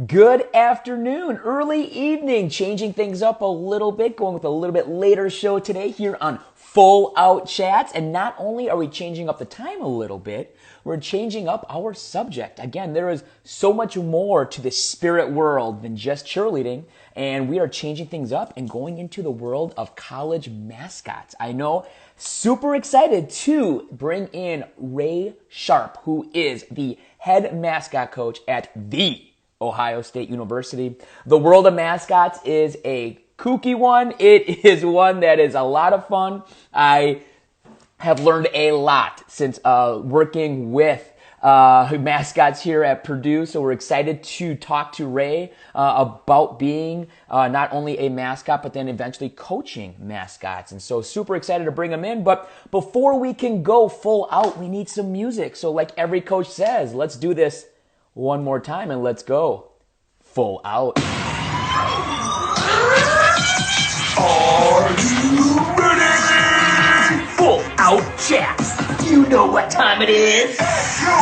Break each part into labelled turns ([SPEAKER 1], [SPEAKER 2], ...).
[SPEAKER 1] Good afternoon, early evening, changing things up a little bit, going with a little bit later show today here on Full Out Chats. And not only are we changing up the time a little bit, we're changing up our subject. Again, there is so much more to the spirit world than just cheerleading, and we are changing things up and going into the world of college mascots. I know, super excited to bring in Ray Sharp, who is the head mascot coach at the Ohio State University. The world of mascots is a kooky one. It is one that is a lot of fun. I have learned a lot since working with mascots here at Purdue. So we're excited to talk to Ray about being not only a mascot, but then eventually coaching mascots. And so super excited to bring him in. But before we can go full out, we need some music. So like every coach says, let's do this one more time and let's go full out.
[SPEAKER 2] Are you ready? Full out chats. You know what time it is. F-U-L-L-O-U-P.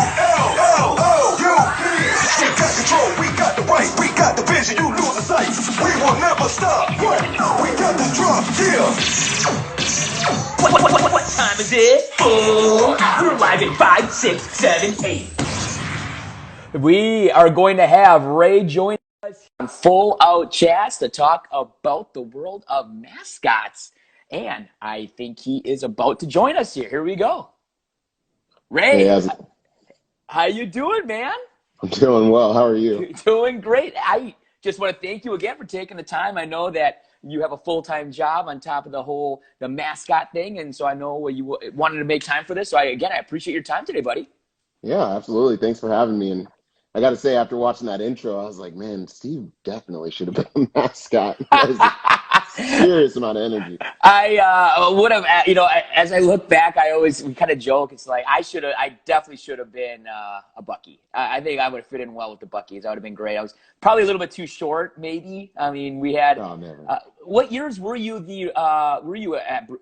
[SPEAKER 2] We got control, we got the right, we got the vision, you lose the sight. We will never stop. What? We got the drop, yeah. What time is it? Full out. We're live in 5, 6, 7, 8.
[SPEAKER 1] We are going to have Ray join us on Full Out Chats to talk about the world of mascots. And I think he is about to join us here. Here we go. Ray,
[SPEAKER 3] Hey,
[SPEAKER 1] how you doing, man?
[SPEAKER 3] I'm doing well. How are you?
[SPEAKER 1] Doing great. I just want to thank you again for taking the time. I know that you have a full-time job on top of the mascot thing, and so I know you wanted to make time for this. So I appreciate your time today, buddy.
[SPEAKER 3] Yeah, absolutely. Thanks for having me. And I got to say, after watching that intro, I was like, man, Steve definitely should have been a mascot. That was a serious amount of energy.
[SPEAKER 1] I would have, as I look back, we kind of joke. It's like I definitely should have been a Bucky. I think I would have fit in well with the Buckies. That would have been great. I was probably a little bit too short, maybe. I mean, we had.
[SPEAKER 3] Oh, man.
[SPEAKER 1] What years were you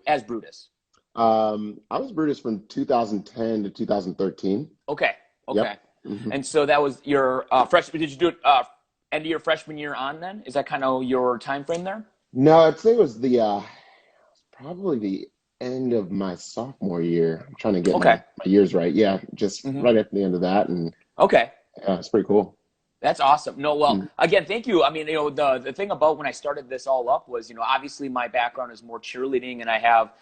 [SPEAKER 1] as Brutus?
[SPEAKER 3] I was Brutus from 2010 to 2013.
[SPEAKER 1] Okay.
[SPEAKER 3] Yep. hmm
[SPEAKER 1] And so that was your freshman. Did you do it end of your freshman year on? Then is that kind of your time frame there?
[SPEAKER 3] No, I'd say it was probably the end of my sophomore year. I'm trying to get
[SPEAKER 1] Okay.
[SPEAKER 3] my years right. Yeah, just
[SPEAKER 1] hmm
[SPEAKER 3] right at the end of that. And
[SPEAKER 1] Okay.
[SPEAKER 3] yeah, it's pretty cool.
[SPEAKER 1] That's awesome. No, well,
[SPEAKER 3] Mm.
[SPEAKER 1] again, thank you. I mean, the thing about when I started this all up was, obviously my background is more cheerleading and I have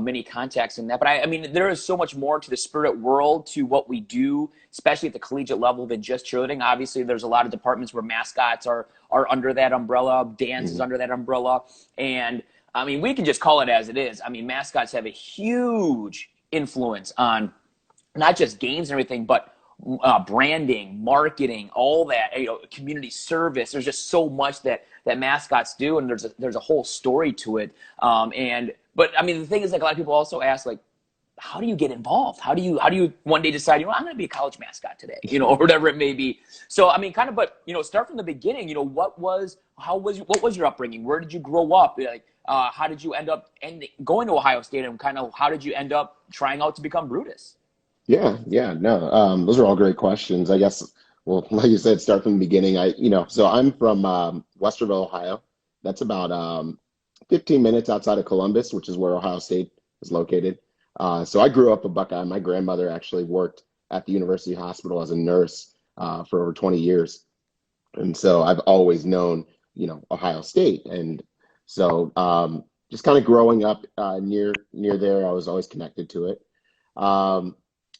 [SPEAKER 1] many contacts in that. But I mean, there is so much more to the spirit world, to what we do, especially at the collegiate level, than just cheerleading. Obviously, there's a lot of departments where mascots are under that umbrella. Dance is
[SPEAKER 3] Mhm.
[SPEAKER 1] under that umbrella. And I mean, we can just call it as it is. I mean, mascots have a huge influence on not just games and everything, but branding, marketing, all that, community service. There's just so much that mascots do, and there's a whole story to it. But I mean, the thing is, like, a lot of people also ask, like, how do you get involved? How do you one day decide, I'm going to be a college mascot today, or whatever it may be. So I mean, start from the beginning. What was your upbringing? Where did you grow up? Like, how did you end up going to Ohio State, and kind of how did you end up trying out to become Brutus?
[SPEAKER 3] Yeah, no, those are all great questions. I guess, well, like you said, start from the beginning. So I'm from Westerville, Ohio. That's about 15 minutes outside of Columbus, which is where Ohio State is located. So I grew up a Buckeye. My grandmother actually worked at the University Hospital as a nurse for over 20 years. And so I've always known, Ohio State. And so just kind of growing up near there, I was always connected to it. Um,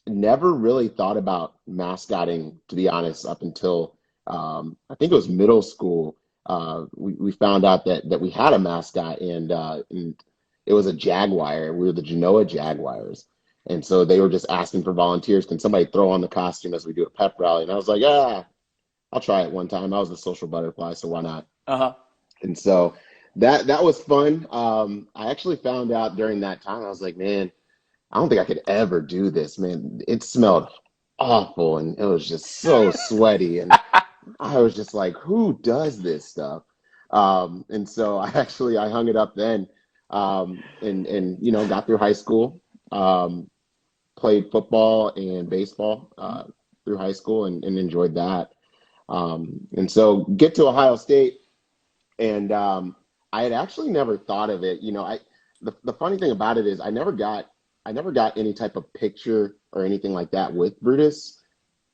[SPEAKER 3] Never really thought about mascotting, to be honest, up until I think it was middle school. We found out that we had a mascot, and it was a Jaguar. We were the Genoa Jaguars. And so they were just asking for volunteers. Can somebody throw on the costume as we do a pep rally? And I was like, yeah, I'll try it one time. I was the social butterfly, so why not?
[SPEAKER 1] Uh-huh.
[SPEAKER 3] And so that was fun. I actually found out during that time, I was like, man, I don't think I could ever do this, man. It smelled awful and it was just so sweaty. And I was just like, who does this stuff? And so I hung it up then, and got through high school, played football and baseball through high school and enjoyed that. And so get to Ohio State, and I had actually never thought of it. The funny thing about it is I never got any type of picture or anything like that with Brutus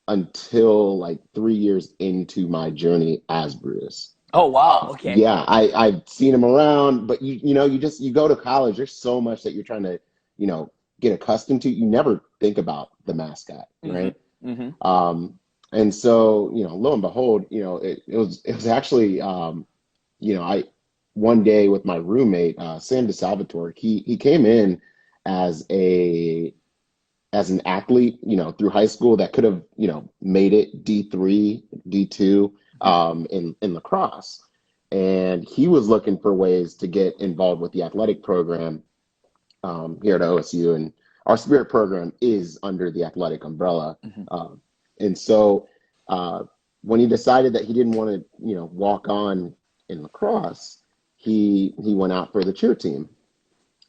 [SPEAKER 3] until like 3 years into my journey as Brutus.
[SPEAKER 1] Oh, wow. Okay.
[SPEAKER 3] Yeah, I've seen him around, but you go to college. There's so much that you're trying to get accustomed to. You never think about the mascot,
[SPEAKER 1] Mm-hmm.
[SPEAKER 3] right?
[SPEAKER 1] Mm-hmm.
[SPEAKER 3] And so lo and behold, it was actually I one day with my roommate Sam DeSalvatore, he came in as a as an athlete, through high school that could have, made it D3, D2 in lacrosse. And he was looking for ways to get involved with the athletic program here at OSU. And our spirit program is under the athletic umbrella.
[SPEAKER 1] Mm-hmm.
[SPEAKER 3] And so when he decided that he didn't want to, walk on in lacrosse, he went out for the cheer team.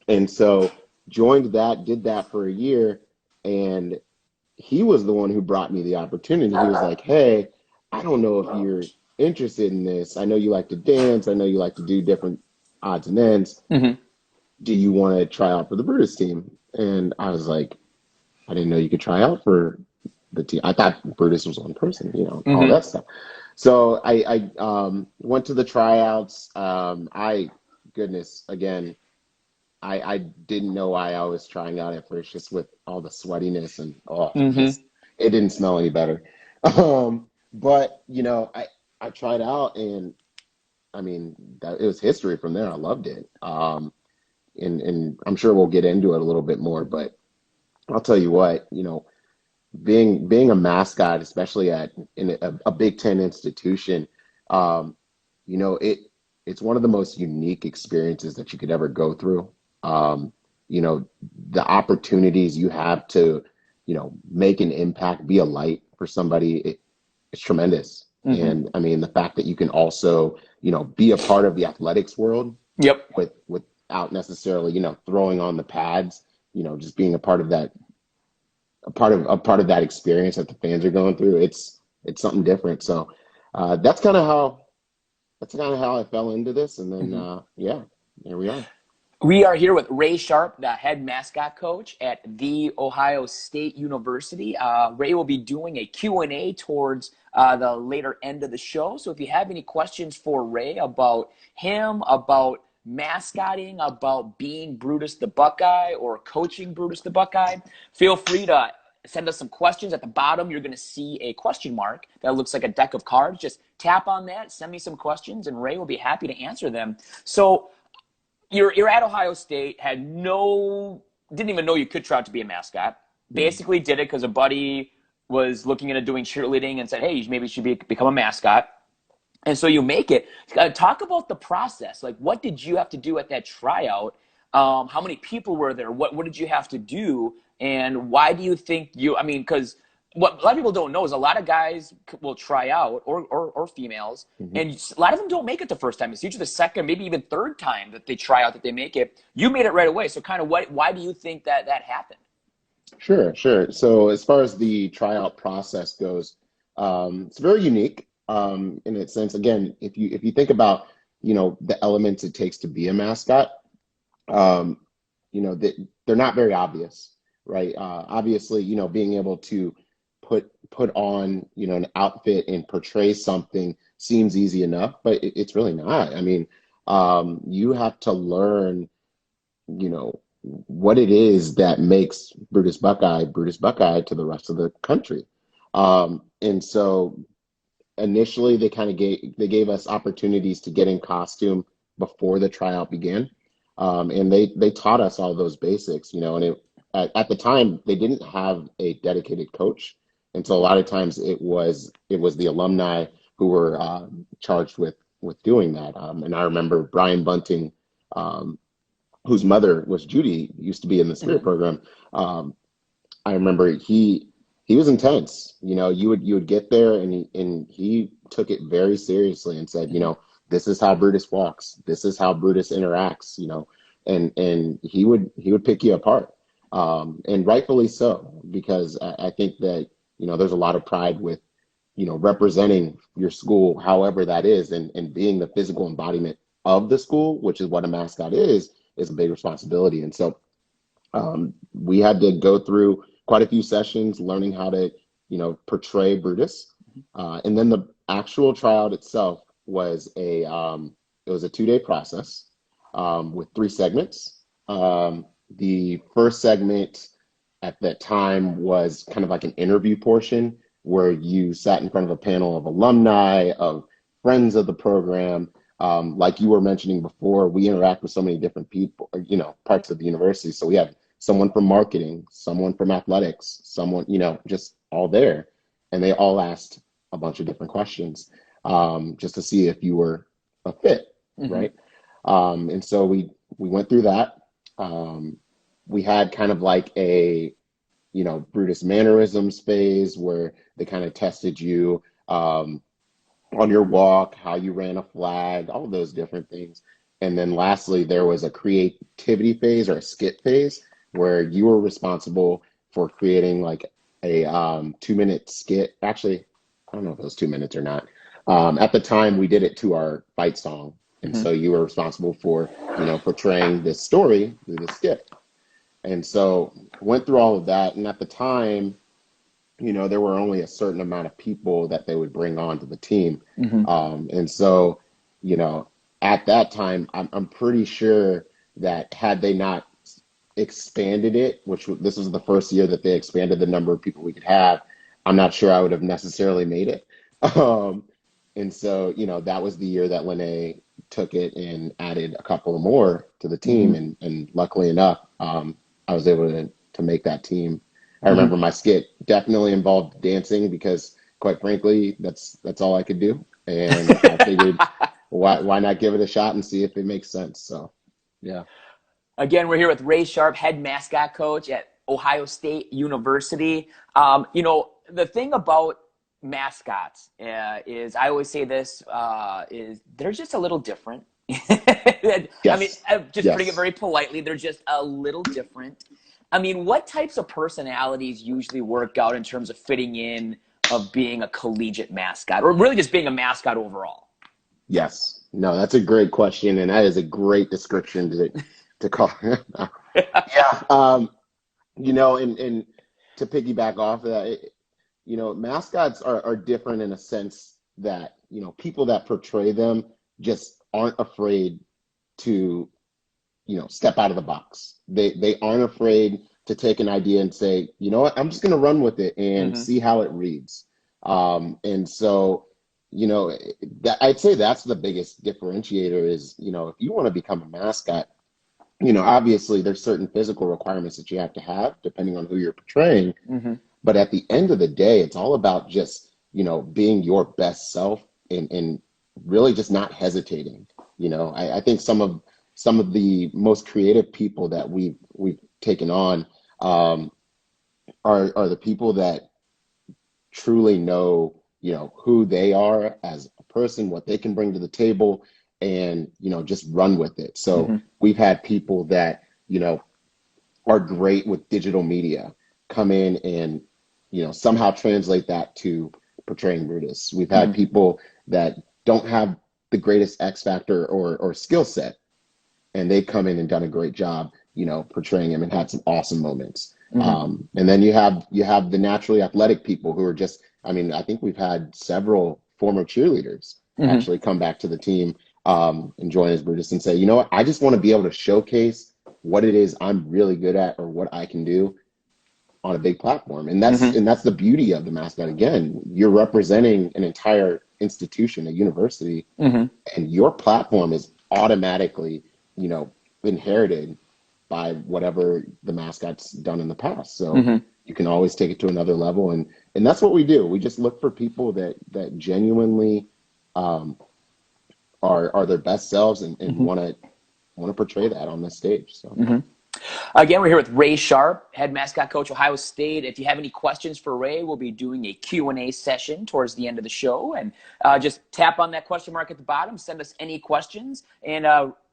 [SPEAKER 3] And so joined that, did that for a year. And he was the one who brought me the opportunity. He was like, hey, I don't know if you're interested in this. I know you like to dance. I know you like to do different odds and ends.
[SPEAKER 1] Mm-hmm.
[SPEAKER 3] Do you want to try out for the Brutus team? And I was like, I didn't know you could try out for the team. I thought Brutus was one person, all
[SPEAKER 1] Mm-hmm.
[SPEAKER 3] that stuff. So I went to the tryouts. Goodness, again, I didn't know why I was trying out at first, just with all the sweatiness and
[SPEAKER 1] Mm-hmm.
[SPEAKER 3] it didn't smell any better. But I tried out, and I mean it was history from there. I loved it. And I'm sure we'll get into it a little bit more, but I'll tell you what, being a mascot, especially in a Big Ten institution, it's one of the most unique experiences that you could ever go through. The opportunities you have to, make an impact, be a light for somebody, it's tremendous.
[SPEAKER 1] Mm-hmm.
[SPEAKER 3] And I mean, the fact that you can also, be a part of the athletics world
[SPEAKER 1] Yep.
[SPEAKER 3] without necessarily, throwing on the pads, just being a part of that, a part of that experience that the fans are going through. It's something different. So that's kind of how I fell into this. And then, yeah, here we are.
[SPEAKER 1] We are here with Ray Sharp, the head mascot coach at The Ohio State University. Ray will be doing a Q&A towards the later end of the show. So if you have any questions for Ray about him, about mascotting, about being Brutus the Buckeye or coaching Brutus the Buckeye, feel free to send us some questions. At the bottom, you're going to see a question mark that looks like a deck of cards. Just tap on that, send me some questions, and Ray will be happy to answer them. So you're at Ohio State, didn't even know you could try out to be a mascot. Basically did it because a buddy was looking into doing cheerleading and said, hey, maybe you should become a mascot. And so you make it. Talk about the process. Like, what did you have to do at that tryout? How many people were there? What did you have to do? And why do you think because what a lot of people don't know is a lot of guys will try out, or females, and a lot of them don't make it the first time. It's usually the second, maybe even third time that they try out that they make it. You made it right away. So kind of why do you think that happened?
[SPEAKER 3] Sure. So as far as the tryout process goes, it's very unique in its sense. Again, if you think about, the elements it takes to be a mascot, they're not very obvious, right? Obviously, being able to put on, an outfit and portray something seems easy enough, but it's really not. I mean, you have to learn, what it is that makes Brutus Buckeye to the rest of the country. And so initially they gave us opportunities to get in costume before the tryout began. And they taught us all those basics, and at the time they didn't have a dedicated coach. And so a lot of times it was the alumni who were charged with doing that. And I remember Brian Bunting, whose mother was Judy, used to be in the spirit program. I remember he was intense. You would get there, and he took it very seriously and said, this is how Brutus walks. This is how Brutus interacts. And he would pick you apart, and rightfully so, because I think that there's a lot of pride with representing your school, however that is, and being the physical embodiment of the school, which is what a mascot is a big responsibility. And so we had to go through quite a few sessions learning how to, portray Brutus. And then the actual tryout itself was it was a 2-day process with 3 segments. The first segment at that time was kind of like an interview portion where you sat in front of a panel of alumni, of friends of the program. Like you were mentioning before, we interact with so many different people, parts of the university. So we have someone from marketing, someone from athletics, someone, just all there. And they all asked a bunch of different questions just to see if you were a fit, right? And so we went through that. We had kind of like a, Brutus mannerisms phase where they kind of tested you on your walk, how you ran a flag, all of those different things. And then lastly, there was a creativity phase or a skit phase where you were responsible for creating like a 2-minute skit. Actually, I don't know if it was 2 minutes or not. At the time, we did it to our fight song. And so you were responsible for, portraying this story through the skit. And so went through all of that. And at the time, there were only a certain amount of people that they would bring on to the team. And so, at that time, I'm pretty sure that had they not expanded it, this was the first year that they expanded the number of people we could have, I'm not sure I would have necessarily made it. And so, that was the year that Lene took it and added a couple more to the team. And luckily enough, I was able to make that team. I remember my skit definitely involved dancing because, quite frankly, that's all I could do. And I figured, why not give it a shot and see if it makes sense? So, yeah.
[SPEAKER 1] Again, we're here with Ray Sharp, head mascot coach at Ohio State University. The thing about mascots is, I always say this, is they're just a little different.
[SPEAKER 3] Yes.
[SPEAKER 1] I mean, putting it very politely, they're just a little different. I mean, what types of personalities usually work out in terms of fitting in, of being a collegiate mascot, or really just being a mascot overall?
[SPEAKER 3] Yes. No, that's a great question, and that is a great description to call. Yeah. And to piggyback off of that, mascots are different in a sense that, people that portray them just aren't afraid to, step out of the box. They aren't afraid to take an idea and say, you know what, I'm just going to run with it and see how it reads. And so, I'd say that's the biggest differentiator is, if you want to become a mascot, obviously there's certain physical requirements that you have to have depending on who you're portraying. But at the end of the day, it's all about just, being your best self and really just not hesitating. I think some of the most creative people that we've taken on are the people that truly know, who they are as a person, what they can bring to the table, and, just run with it. So we've had people that, are great with digital media come in and, somehow translate that to portraying Brutus. We've had people that don't have the greatest X factor or skill set, and they've come in and done a great job, portraying him and had some awesome moments. And then you have the naturally athletic people who are just, I think we've had several former cheerleaders actually come back to the team and join as Brutus and say, you know what, I just want to be able to showcase what it is I'm really good at or what I can do on a big platform. And that's the beauty of the mascot. Again, you're representing an entire institution, a university, and your platform is automatically, inherited by whatever the mascot's done in the past. So you can always take it to another level. And that's what we do. We just look for people that genuinely are their best selves and want to portray that on the stage. So.
[SPEAKER 1] Again, we're here with Ray Sharp, head mascot coach, Ohio State. If you have any questions for Ray, we'll be doing a Q&A session towards the end of the show. And just tap on that question mark at the bottom, send us any questions, and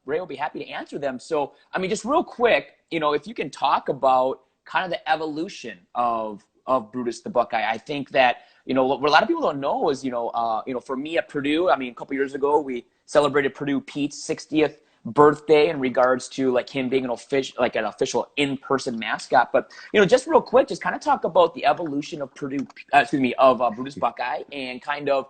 [SPEAKER 1] Ray will be happy to answer them. So, just real quick, if you can talk about kind of the evolution of of Brutus the Buckeye. I think that, what a lot of people don't know is, for me at Purdue, I mean, a couple years ago, we celebrated Purdue Pete's 60th birthday in regards to like him being an official in-person mascot. But, just real quick, just kind of talk about the evolution of Brutus Buckeye and kind of,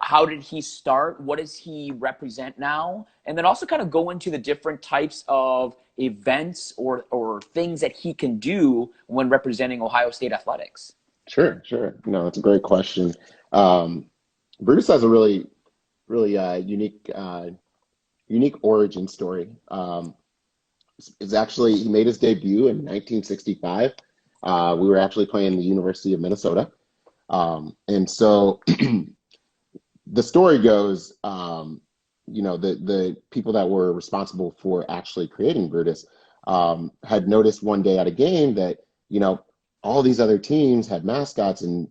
[SPEAKER 1] how did he start? What does he represent now? And then also kind of go into the different types of events or things that he can do when representing Ohio State athletics.
[SPEAKER 3] Sure. No, that's a great question. Brutus has a really, really unique origin story. It's actually, he made his debut in 1965. We were actually playing the University of Minnesota. And so the story goes, the people that were responsible for actually creating Brutus had noticed one day at a game that, all these other teams had mascots and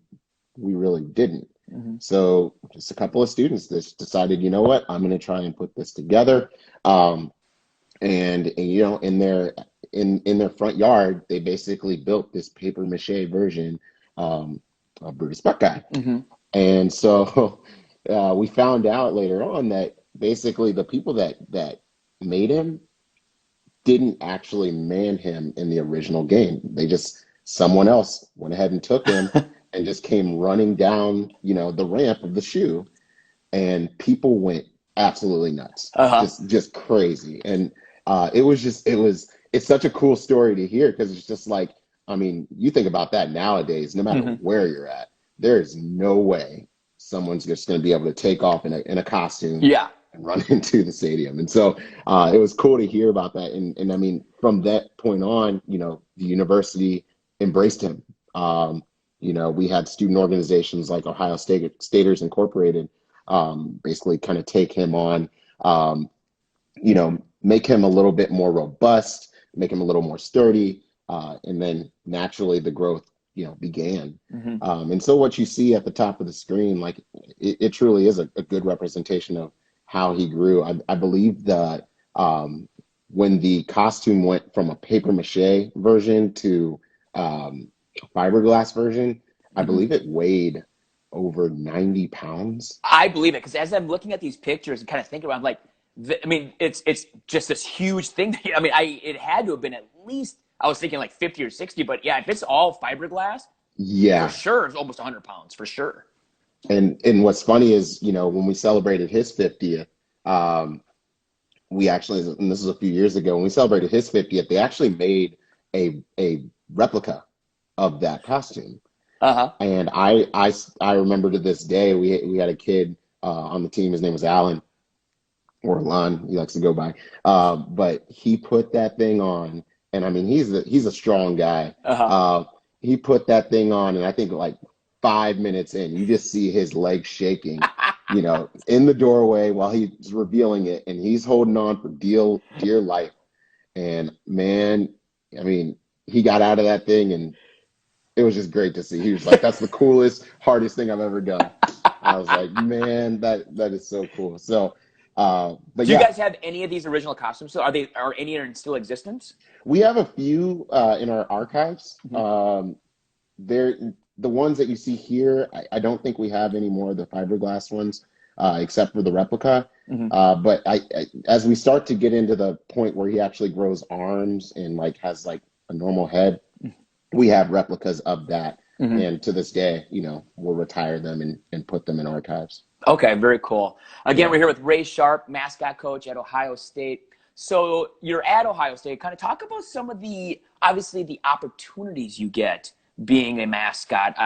[SPEAKER 3] we really didn't. Mm-hmm. So just a couple of students just decided, you know what, I'm going to try and put this together. And in their front yard, they basically built this paper mache version of Brutus Buckeye. Mm-hmm. And so we found out later on that basically the people that made him didn't actually man him in the original game. Someone else went ahead and took him and just came running down, the ramp of the shoe, and people went absolutely nuts, just crazy. And it's such a cool story to hear, because it's just like, I mean, you think about that nowadays, no matter mm-hmm. where you're at, there is no way someone's just going to be able to take off in a costume and run into the stadium. And so it was cool to hear about that. And I mean, from that point on, the university embraced him. We had student organizations like Ohio Staters Incorporated basically kind of take him on, make him a little bit more robust, make him a little more sturdy, and then naturally the growth began. Mm-hmm. And so what you see at the top of the screen, like it truly is a good representation of how he grew. I believe that when the costume went from a paper mache version to fiberglass version, mm-hmm. I believe it weighed over 90 pounds.
[SPEAKER 1] I believe it, because as I'm looking at these pictures and kind of thinking about, like, it's just this huge thing. It had to have been at least, I was thinking like 50 or 60, but yeah, if it's all fiberglass, for sure, it's almost 100 pounds for sure.
[SPEAKER 3] And what's funny is, when we celebrated his 50th, we actually, and this was a few years ago, when we celebrated his 50th, they actually made a replica of that costume. Uh-huh. And I remember to this day, we had a kid on the team. His name was Alan, or Lon, he likes to go by. But he put that thing on, and I mean, he's a strong guy. Uh-huh. He put that thing on, and I think like 5 minutes in, you just see his legs shaking, in the doorway while he's revealing it, and he's holding on for dear life. And man, I mean, he got out of that thing, and it was just great to see. He was like, "That's the coolest, hardest thing I've ever done." I was like, "Man, that is so cool." So, but
[SPEAKER 1] do you guys have any of these original costumes? So are any in still existence?
[SPEAKER 3] We have a few in our archives. Mm-hmm. They're the ones that you see here. I don't think we have any more of the fiberglass ones, except for the replica. Mm-hmm. But as we start to get into the point where he actually grows arms and like has like a normal head, we have replicas of that. Mm-hmm. And to this day, we'll retire them and put them in archives. Okay,
[SPEAKER 1] very cool. Again, we're here with Ray Sharp, mascot coach at Ohio State. So you're at Ohio State. Kind of talk about some of the opportunities you get being a mascot.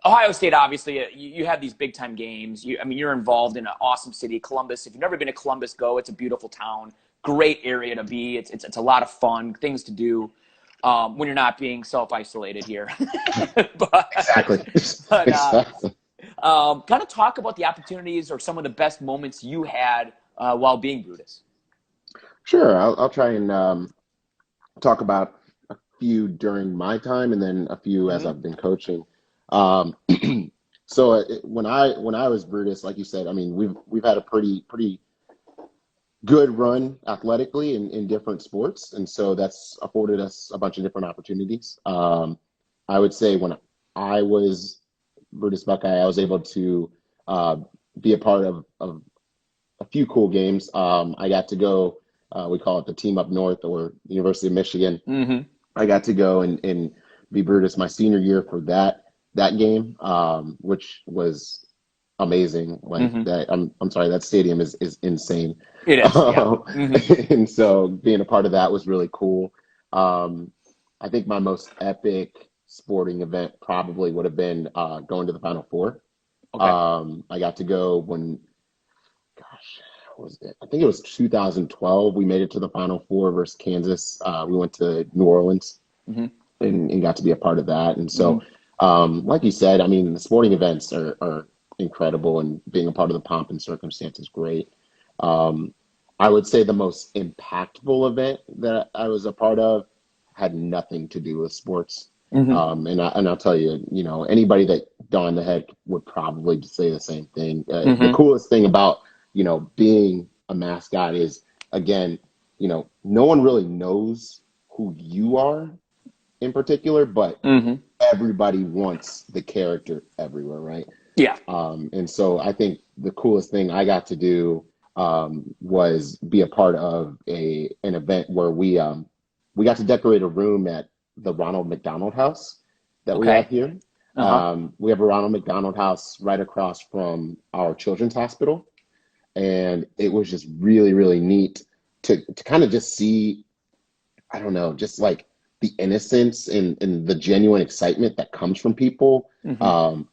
[SPEAKER 1] Ohio State, obviously, you have these big-time games. You're involved in an awesome city, Columbus. If you've never been to Columbus, go. It's a beautiful town. Great area to be. It's a lot of fun, things to do when you're not being self-isolated here.
[SPEAKER 3] Exactly.
[SPEAKER 1] Exactly. Kind of talk about the opportunities or some of the best moments you had while being Brutus.
[SPEAKER 3] Sure. I'll try and talk about a few during my time and then a few as I've been coaching. So when I was Brutus, like you said, we've had a pretty good run athletically in different sports, and so that's afforded us a bunch of different opportunities. I would say when I was Brutus Buckeye, I was able to uh, be a part of a few cool games. I got to go, we call it the Team Up North or the University of Michigan.
[SPEAKER 1] Mm-hmm.
[SPEAKER 3] I got to go and be Brutus my senior year for that game, which was amazing. Like
[SPEAKER 1] Mm-hmm.
[SPEAKER 3] that, I'm sorry, that stadium is insane.
[SPEAKER 1] It is, yeah.
[SPEAKER 3] Um,
[SPEAKER 1] Mm-hmm.
[SPEAKER 3] and so being a part of that was really cool. Um, I think my most epic sporting event probably would have been going to the Final Four.
[SPEAKER 1] Okay.
[SPEAKER 3] I got to go when, gosh, what was it? I think it was 2012. We made it to the Final Four versus Kansas. We went to New Orleans
[SPEAKER 1] Mm-hmm.
[SPEAKER 3] and got to be a part of that. And
[SPEAKER 1] Mm-hmm.
[SPEAKER 3] so, like you said, I mean, the sporting events are incredible, and being a part of the pomp and circumstance is great. Um, I would say the most impactful event that I was a part of had nothing to do with sports.
[SPEAKER 1] Mm-hmm.
[SPEAKER 3] And I'll tell you, anybody that donned the head would probably say the same thing. The
[SPEAKER 1] Mm-hmm.
[SPEAKER 3] coolest thing about, being a mascot is, again, no one really knows who you are in particular, but
[SPEAKER 1] Mm-hmm.
[SPEAKER 3] everybody wants the character everywhere, right?
[SPEAKER 1] Yeah.
[SPEAKER 3] And so I think the coolest thing I got to do was be a part of an event where we got to decorate a room at the Ronald McDonald House that we have
[SPEAKER 1] Okay.
[SPEAKER 3] here.
[SPEAKER 1] Uh-huh.
[SPEAKER 3] We have a Ronald McDonald House right across from our children's hospital, and it was just really, really neat to kind of just see, I don't know, just like the innocence and the genuine excitement that comes from people
[SPEAKER 1] Mm-hmm.
[SPEAKER 3] um,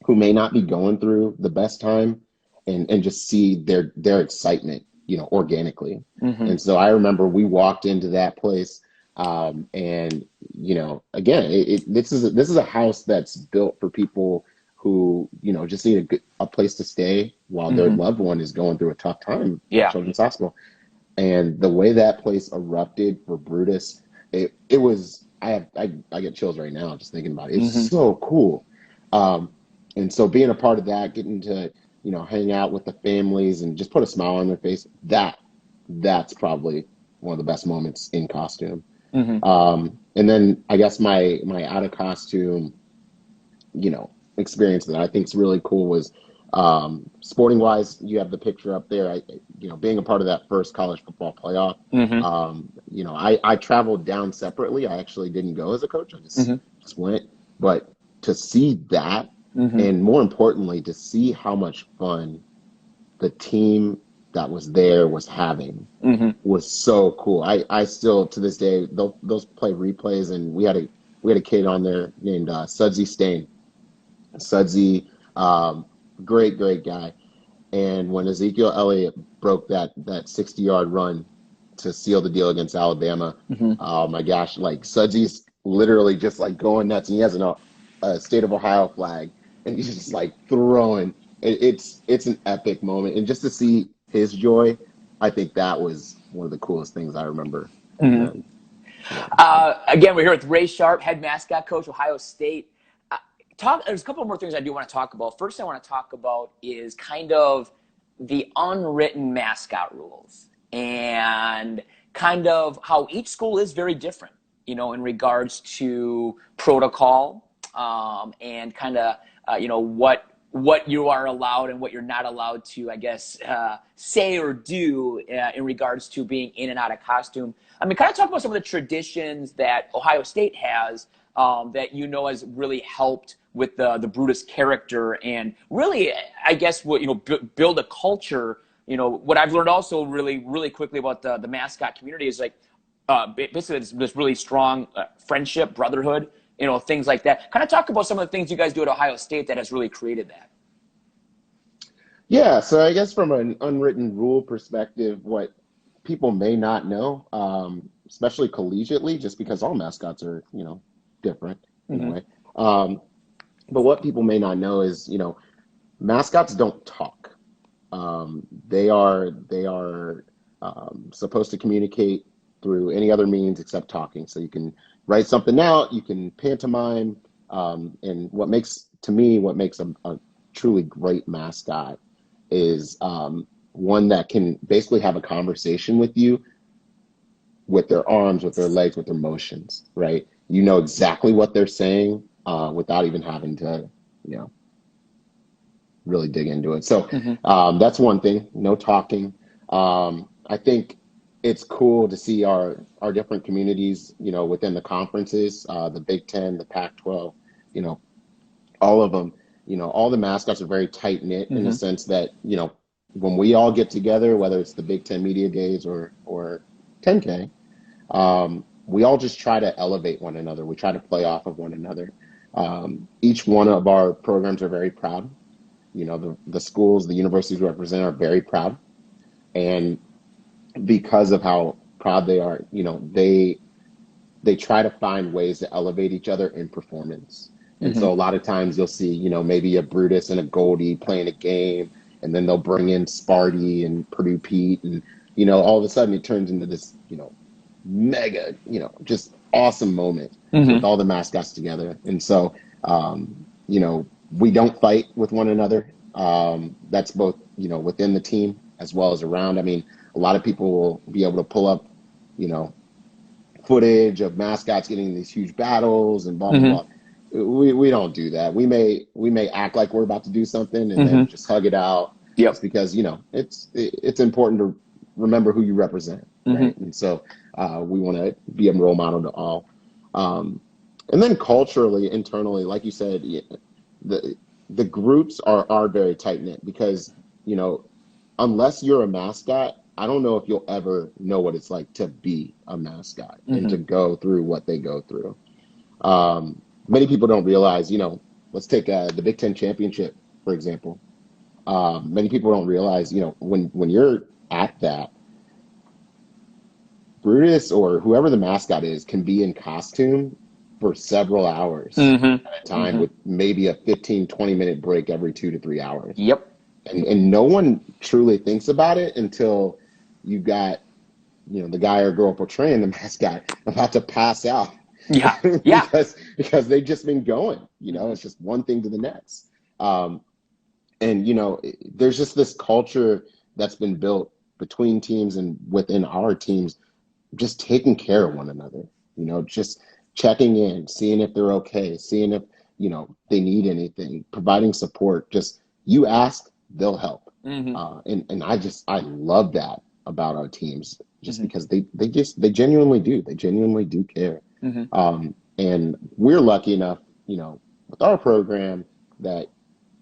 [SPEAKER 3] who may not be going through the best time, and just see their excitement, organically.
[SPEAKER 1] Mm-hmm.
[SPEAKER 3] And so I remember we walked into that place, and again, this is a house that's built for people who just need a place to stay while their
[SPEAKER 1] Mm-hmm.
[SPEAKER 3] loved one is going through a tough time at
[SPEAKER 1] Yeah.
[SPEAKER 3] Children's Hospital. And the way that place erupted for Brutus, it was I get chills right now just thinking about it. It's
[SPEAKER 1] Mm-hmm.
[SPEAKER 3] so cool. Um, and so being a part of that, getting to hang out with the families and just put a smile on their face, that's probably one of the best moments in costume.
[SPEAKER 1] Mm-hmm.
[SPEAKER 3] And then I guess my out of costume experience that I think is really cool was sporting wise. You have the picture up there. Being a part of that first college football playoff.
[SPEAKER 1] Mm-hmm.
[SPEAKER 3] I traveled down separately. I actually didn't go as a coach. I just
[SPEAKER 1] Mm-hmm.
[SPEAKER 3] just went. But to see that,
[SPEAKER 1] Mm-hmm.
[SPEAKER 3] and more importantly, to see how much fun the team that was there was having
[SPEAKER 1] Mm-hmm.
[SPEAKER 3] was so cool. I still to this day those play replays, and we had a kid on there named Sudsy Stain. Sudsy, great guy. And when Ezekiel Elliott broke that 60-yard run to seal the deal against Alabama,
[SPEAKER 1] Mm-hmm.
[SPEAKER 3] oh my gosh, like Sudsy's literally just like going nuts, and he has a state of Ohio flag, and he's just like throwing. It's an epic moment, and just to see his joy, I think that was one of the coolest things I remember.
[SPEAKER 1] Mm-hmm.
[SPEAKER 3] And yeah,
[SPEAKER 1] Again, we're here with Ray Sharp, head mascot coach, Ohio State. There's a couple more things I do want to talk about. First, I want to talk about is kind of the unwritten mascot rules and kind of how each school is very different, in regards to protocol, and kind of, what you are allowed and what you're not allowed to, I guess, say or do in regards to being in and out of costume. I mean, kind of talk about some of the traditions that Ohio State has, that has really helped with the Brutus character, and really, I guess, what build a culture. What I've learned also really really quickly about the mascot community is like, basically this really strong friendship, brotherhood, things like that. Kind of talk about some of the things you guys do at Ohio State that has really created that.
[SPEAKER 3] yeah. So I guess from an unwritten rule perspective, what people may not know, especially collegiately, just because all mascots are different in a
[SPEAKER 1] Mm-hmm.
[SPEAKER 3] way. Um, but what people may not know is, mascots don't talk. They are supposed to communicate through any other means except talking. So you can write something out, you can pantomime, and what makes a truly great mascot is one that can basically have a conversation with you with their arms, with their legs, with their motions, right? You know exactly what they're saying without even having to, you know, really dig into it. So that's one thing, no talking. I think it's cool to see our different communities, you know, within the conferences, the Big Ten, the Pac-12, you know, all of them, you know, all the mascots are very tight knit in the sense that, you know, when we all get together, whether it's the Big Ten Media Days or 10K, we all just try to elevate one another. We try to play off of one another. Each one of our programs are very proud. You know, the schools, the universities we represent are very proud. And because of how proud they are, you know, they try to find ways to elevate each other in performance. And so a lot of times you'll see, you know, maybe a Brutus and a Goldie playing a game, and then they'll bring in Sparty and Purdue Pete, and, you know, all of a sudden it turns into this, you know, mega, you know, just awesome moment with all the mascots together. And so, you know, we don't fight with one another. That's both, you know, within the team as well as around. I mean, a lot of people will be able to pull up, you know, footage of mascots getting in these huge battles and blah, blah, blah. We don't do that. We may act like we're about to do something and then just hug it out. Just because, you know, it's important to remember who you represent, right? And so we want to be a role model to all. And then culturally, internally, like you said, the groups are very tight knit because, you know, unless you're a mascot, I don't know if you'll ever know what it's like to be a mascot and to go through what they go through. Many people don't realize, you know, let's take the Big Ten championship, for example. Many people don't realize, you know, when you're at that, Brutus or whoever the mascot is can be in costume for several hours at a time with maybe a 15, 20-minute break every 2 to 3 hours. And no one truly thinks about it until you've got, you know, the guy or girl portraying the mascot about to pass out. because they've just been going, you know, it's just one thing to the next. And, you know, there's just this culture that's been built between teams and within our teams, just taking care of one another, you know, just checking in, seeing if they're okay, seeing if, you know, they need anything, providing support. Just you ask, they'll help. And I love that about our teams, just because they genuinely do. They genuinely do care. And we're lucky enough, you know, with our program that,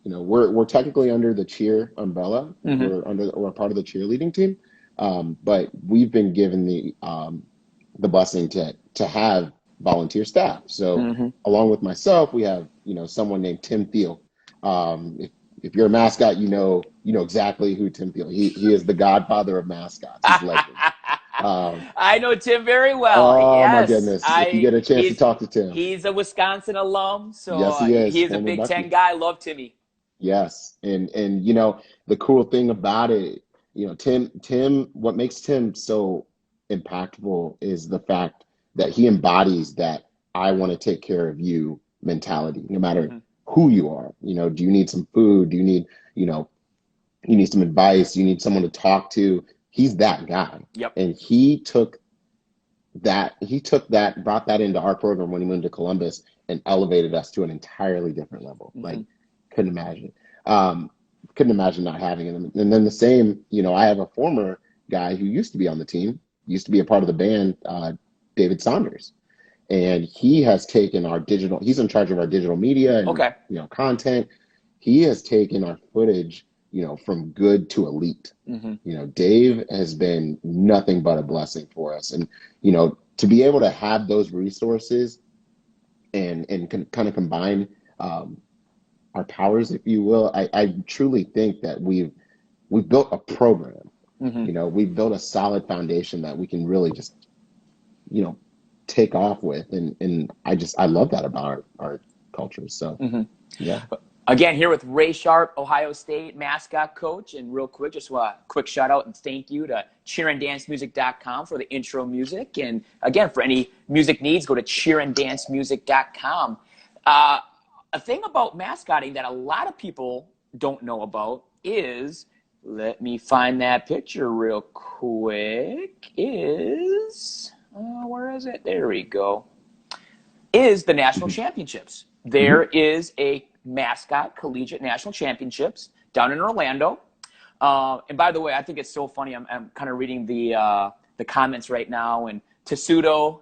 [SPEAKER 3] you know, we're technically under the cheer umbrella. We're part of the cheerleading team. But we've been given the blessing to have volunteer staff. So along with myself, we have, you know, someone named Tim Thiel. If you're a mascot, you know exactly who Tim Thiel. He is the godfather of mascots. He's legend.
[SPEAKER 1] I know Tim very well.
[SPEAKER 3] Oh my goodness! If you get a chance to talk to Tim,
[SPEAKER 1] he's a Wisconsin alum, so
[SPEAKER 3] yes, he is.
[SPEAKER 1] He's a Big Ten guy. Love Timmy.
[SPEAKER 3] Yes, and you know the cool thing about it, you know, Tim. What makes Tim so impactful is the fact that he embodies that I want to take care of you mentality, no matter who you are. You know, do you need some food? Do you need, you know, you need some advice? You need someone to talk to? He's that guy. And he took that, brought that into our program when he moved to Columbus and elevated us to an entirely different level. Like, couldn't imagine. Couldn't imagine not having him. And then the same, you know, I have a former guy who used to be on the team, used to be a part of the band, David Saunders. And he has taken our digital, he's in charge of our digital media and, you know, content. He has taken our footage, you know, from good to elite. You know, Dave has been nothing but a blessing for us. And, you know, to be able to have those resources and kind of combine our powers, if you will, I truly think that we've built a program. You know, we've built a solid foundation that we can really just, you know, take off with. And I love that about our culture. So, yeah.
[SPEAKER 1] Again, here with Ray Sharp, Ohio State mascot coach. And real quick, just a quick shout out and thank you to cheeranddancemusic.com for the intro music. And again, for any music needs, go to cheeranddancemusic.com. A thing about mascotting that a lot of people don't know about is Let me find that picture real quick. Where is it? There we go. Is the national championships. There is a Mascot Collegiate National Championships down in Orlando. And by the way, I think it's so funny. I'm kind of reading the comments right now, and Tessuto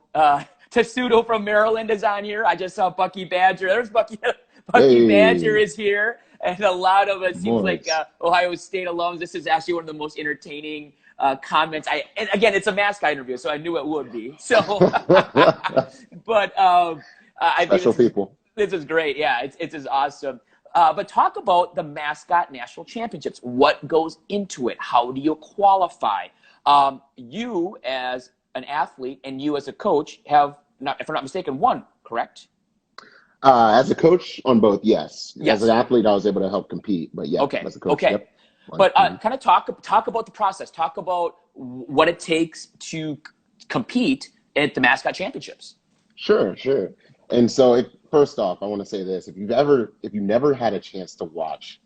[SPEAKER 1] from Maryland is on here. I just saw Bucky Badger. There's Bucky. Bucky Badger is here, and a lot of it seems like Ohio State alums. This is actually one of the most entertaining comments. And again, it's a Mascot interview, so I knew it would be. So, but I think
[SPEAKER 3] Special people.
[SPEAKER 1] This is great. Yeah, it's just awesome. But talk about the Mascot National Championships. What goes into it? How do you qualify? You as an athlete and you as a coach have, if I'm not mistaken, won, correct?
[SPEAKER 3] As a coach on both, yes.
[SPEAKER 1] Yes.
[SPEAKER 3] As an athlete, I was able to help compete, but yeah,
[SPEAKER 1] Okay.
[SPEAKER 3] as a coach,
[SPEAKER 1] Okay.
[SPEAKER 3] yep.
[SPEAKER 1] But kind of talk about the process. Talk about what it takes to compete at the Mascot Championships.
[SPEAKER 3] Sure. And so, first off, I want to say this: if you've never had a chance to watch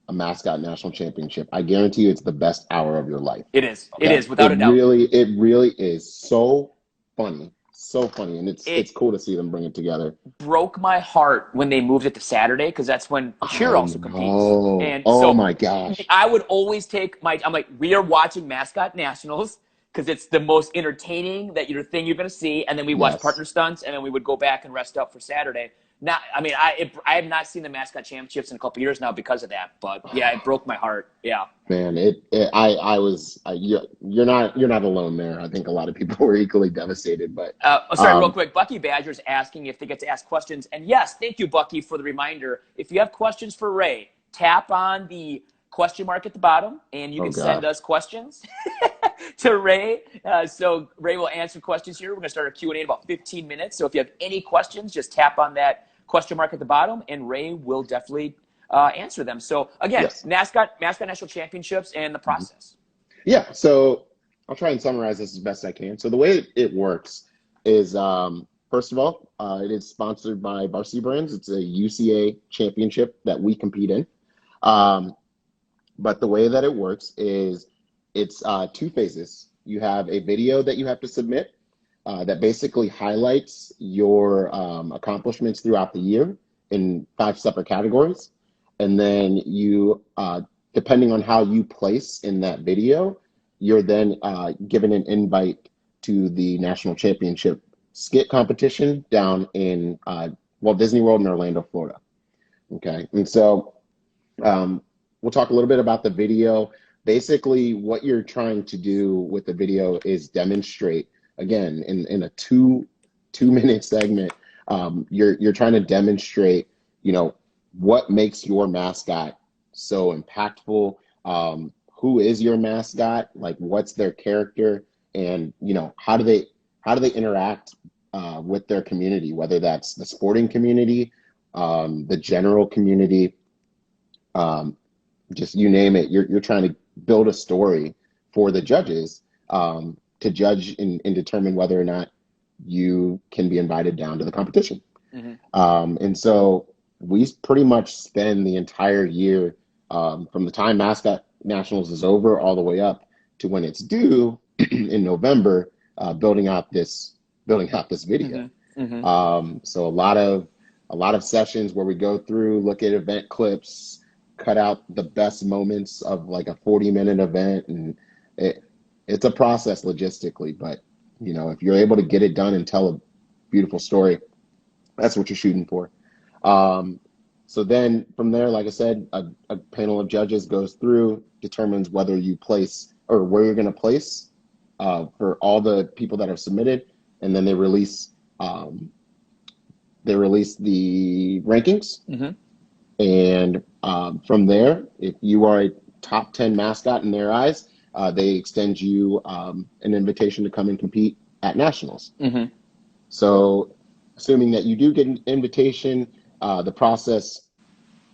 [SPEAKER 3] a Mascot National Championship, I guarantee you, it's the best hour of your life.
[SPEAKER 1] It is.
[SPEAKER 3] Okay?
[SPEAKER 1] It is, without a doubt.
[SPEAKER 3] It really is so funny. So funny, and it's cool to see them bring it together.
[SPEAKER 1] Broke my heart when they moved it to Saturday, because that's when Cheer also competes. And
[SPEAKER 3] so, my gosh.
[SPEAKER 1] I would always take I'm like, we are watching Mascot Nationals because it's the most entertaining you're going to see, and then we watch partner stunts, and then we would go back and rest up for Saturday. I have not seen the Mascot Championships in a couple years now because of that, but yeah, it broke my heart. Yeah.
[SPEAKER 3] Man, you're not alone there. I think a lot of people were equally devastated, but
[SPEAKER 1] real quick, Bucky Badger's asking if they get to ask questions, and yes, thank you, Bucky, for the reminder. If you have questions for Ray, tap on the question mark at the bottom, and you can send us questions to Ray. So Ray will answer questions here. We're going to start our Q&A in about 15 minutes. So if you have any questions, just tap on that question mark at the bottom, and Ray will definitely answer them. So again, Mascot National Championships and the process.
[SPEAKER 3] Yeah. So I'll try and summarize this as best I can. So the way it works is, first of all, it is sponsored by Varsity Brands. It's a UCA championship that we compete in. But the way that it works is it's two phases. You have a video that you have to submit that basically highlights your accomplishments throughout the year in 5 separate categories. And then you, depending on how you place in that video, you're then given an invite to the national championship skit competition down in Walt Disney World in Orlando, Florida. Okay, and so we'll talk a little bit about the video. Basically, what you're trying to do with the video is demonstrate, again, in a two-minute segment, you're trying to demonstrate, what makes your mascot so impactful. Who is your mascot? Like, what's their character, and how do they interact with their community, whether that's the sporting community, the general community, just you name it. You're trying to build a story for the judges to judge and determine whether or not you can be invited down to the competition. And so we pretty much spend the entire year from the time Mascot Nationals is over all the way up to when it's due in November, building out this video. So a lot of sessions where we go through, look at event clips, cut out the best moments of like a 40-minute event, and it's a process logistically, but if you're able to get it done and tell a beautiful story, that's what you're shooting for. So then from there, like I said, a panel of judges goes through, determines whether you place or where you're going to place for all the people that are submitted, and then they release the rankings. And from there, if you are a top 10 mascot in their eyes, they extend you an invitation to come and compete at nationals. So assuming that you do get an invitation, the process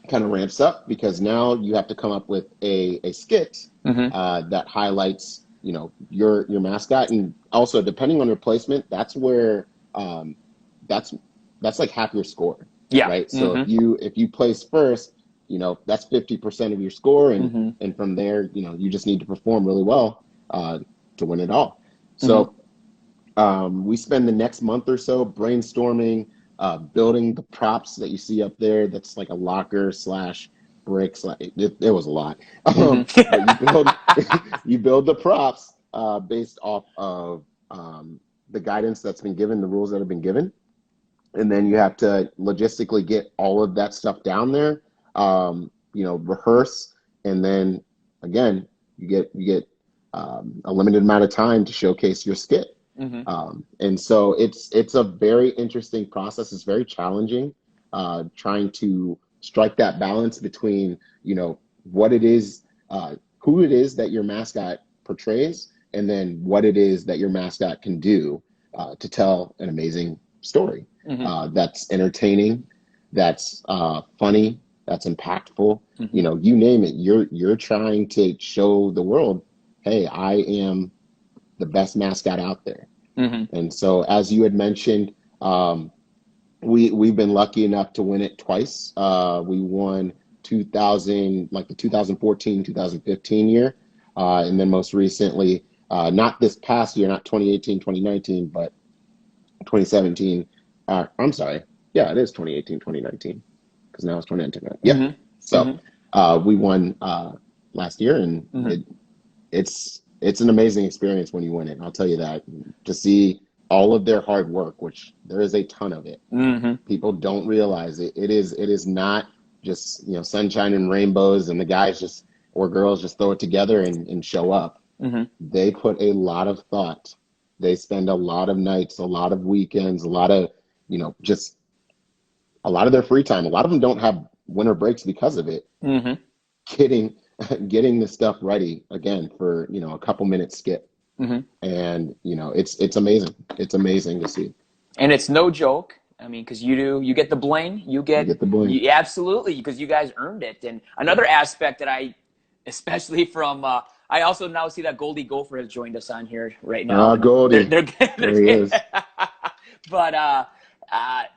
[SPEAKER 3] kind of ramps up, because now you have to come up with a skit that highlights your mascot. And also, depending on your placement, that's where that's like half your score. Right. So if you place first, that's 50% of your score. And,
[SPEAKER 1] Mm-hmm.
[SPEAKER 3] and from there, you just need to perform really well to win it all.
[SPEAKER 1] Mm-hmm.
[SPEAKER 3] So we spend the next month or so brainstorming, building the props that you see up there. That's like a locker slash bricks. It was a lot. But you build you build the props based off of the guidance that's been given, the rules that have been given, and then you have to logistically get all of that stuff down there. Rehearse, and then again, you get a limited amount of time to showcase your skit.
[SPEAKER 1] Mm-hmm.
[SPEAKER 3] And so it's a very interesting process. It's very challenging, trying to strike that balance between, what it is, who it is that your mascot portrays, and then what it is that your mascot can do to tell an amazing story
[SPEAKER 1] Mm-hmm.
[SPEAKER 3] that's entertaining, that's funny, that's impactful.
[SPEAKER 1] Mm-hmm.
[SPEAKER 3] You name it. You're trying to show the world, hey, I am the best mascot out there.
[SPEAKER 1] Mm-hmm.
[SPEAKER 3] And so, as you had mentioned, we've been lucky enough to win it twice. We won 2000, like the 2014, 2015 year, and then most recently, not this past year, not 2018, 2019, but 2017. I'm sorry, yeah, it is 2018, 2019, because now it's 2019. Yeah,
[SPEAKER 1] Mm-hmm.
[SPEAKER 3] so
[SPEAKER 1] Mm-hmm.
[SPEAKER 3] we won last year, and
[SPEAKER 1] Mm-hmm.
[SPEAKER 3] it's an amazing experience when you win it. I'll tell you that. To see all of their hard work, which there is a ton of it.
[SPEAKER 1] Mm-hmm.
[SPEAKER 3] People don't realize it. It is not just, sunshine and rainbows and the guys just or girls just throw it together and show up.
[SPEAKER 1] Mm-hmm.
[SPEAKER 3] They put a lot of thought. They spend a lot of nights, a lot of weekends, a lot of, just a lot of their free time. A lot of them don't have winter breaks because of it.
[SPEAKER 1] Mm-hmm.
[SPEAKER 3] Getting the stuff ready again for, a couple minutes skip.
[SPEAKER 1] Mm-hmm.
[SPEAKER 3] And, it's amazing. It's amazing to see.
[SPEAKER 1] And it's no joke. I mean, because you get the bling,
[SPEAKER 3] You get the bling.
[SPEAKER 1] Absolutely, because you guys earned it. And another aspect that especially from, I also now see that Goldie Gopher has joined us on here right now.
[SPEAKER 3] Goldie.
[SPEAKER 1] They're
[SPEAKER 3] There he is.
[SPEAKER 1] But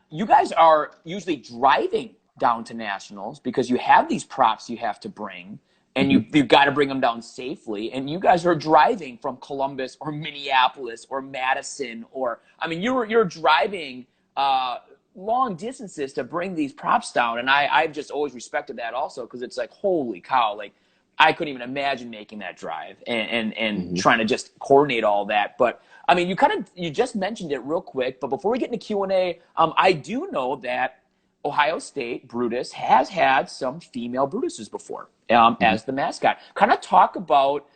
[SPEAKER 1] you guys are usually driving down to nationals because you have these props you have to bring, and you've got to bring them down safely. And you guys are driving from Columbus or Minneapolis or Madison, or I mean, you're driving long distances to bring these props down. And I've just always respected that also, because it's like, holy cow, like I couldn't even imagine making that drive and trying to just coordinate all that. But I mean, you just mentioned it real quick, but before we get into Q&A, I do know that Ohio State Brutus has had some female Brutuses before as the mascot. Kind of talk about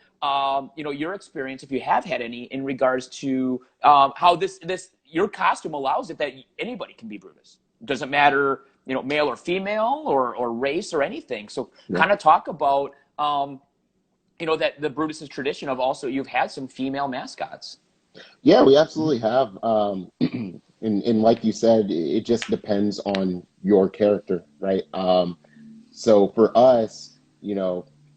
[SPEAKER 1] your experience, if you have had any, in regards to how this your costume allows it that anybody can be Brutus. Doesn't matter, male or female or race or anything. So kind of talk about that the Brutus's tradition of also you've had some female mascots.
[SPEAKER 3] Yeah, we absolutely have. And like you said, it just depends on your character, right? So for us,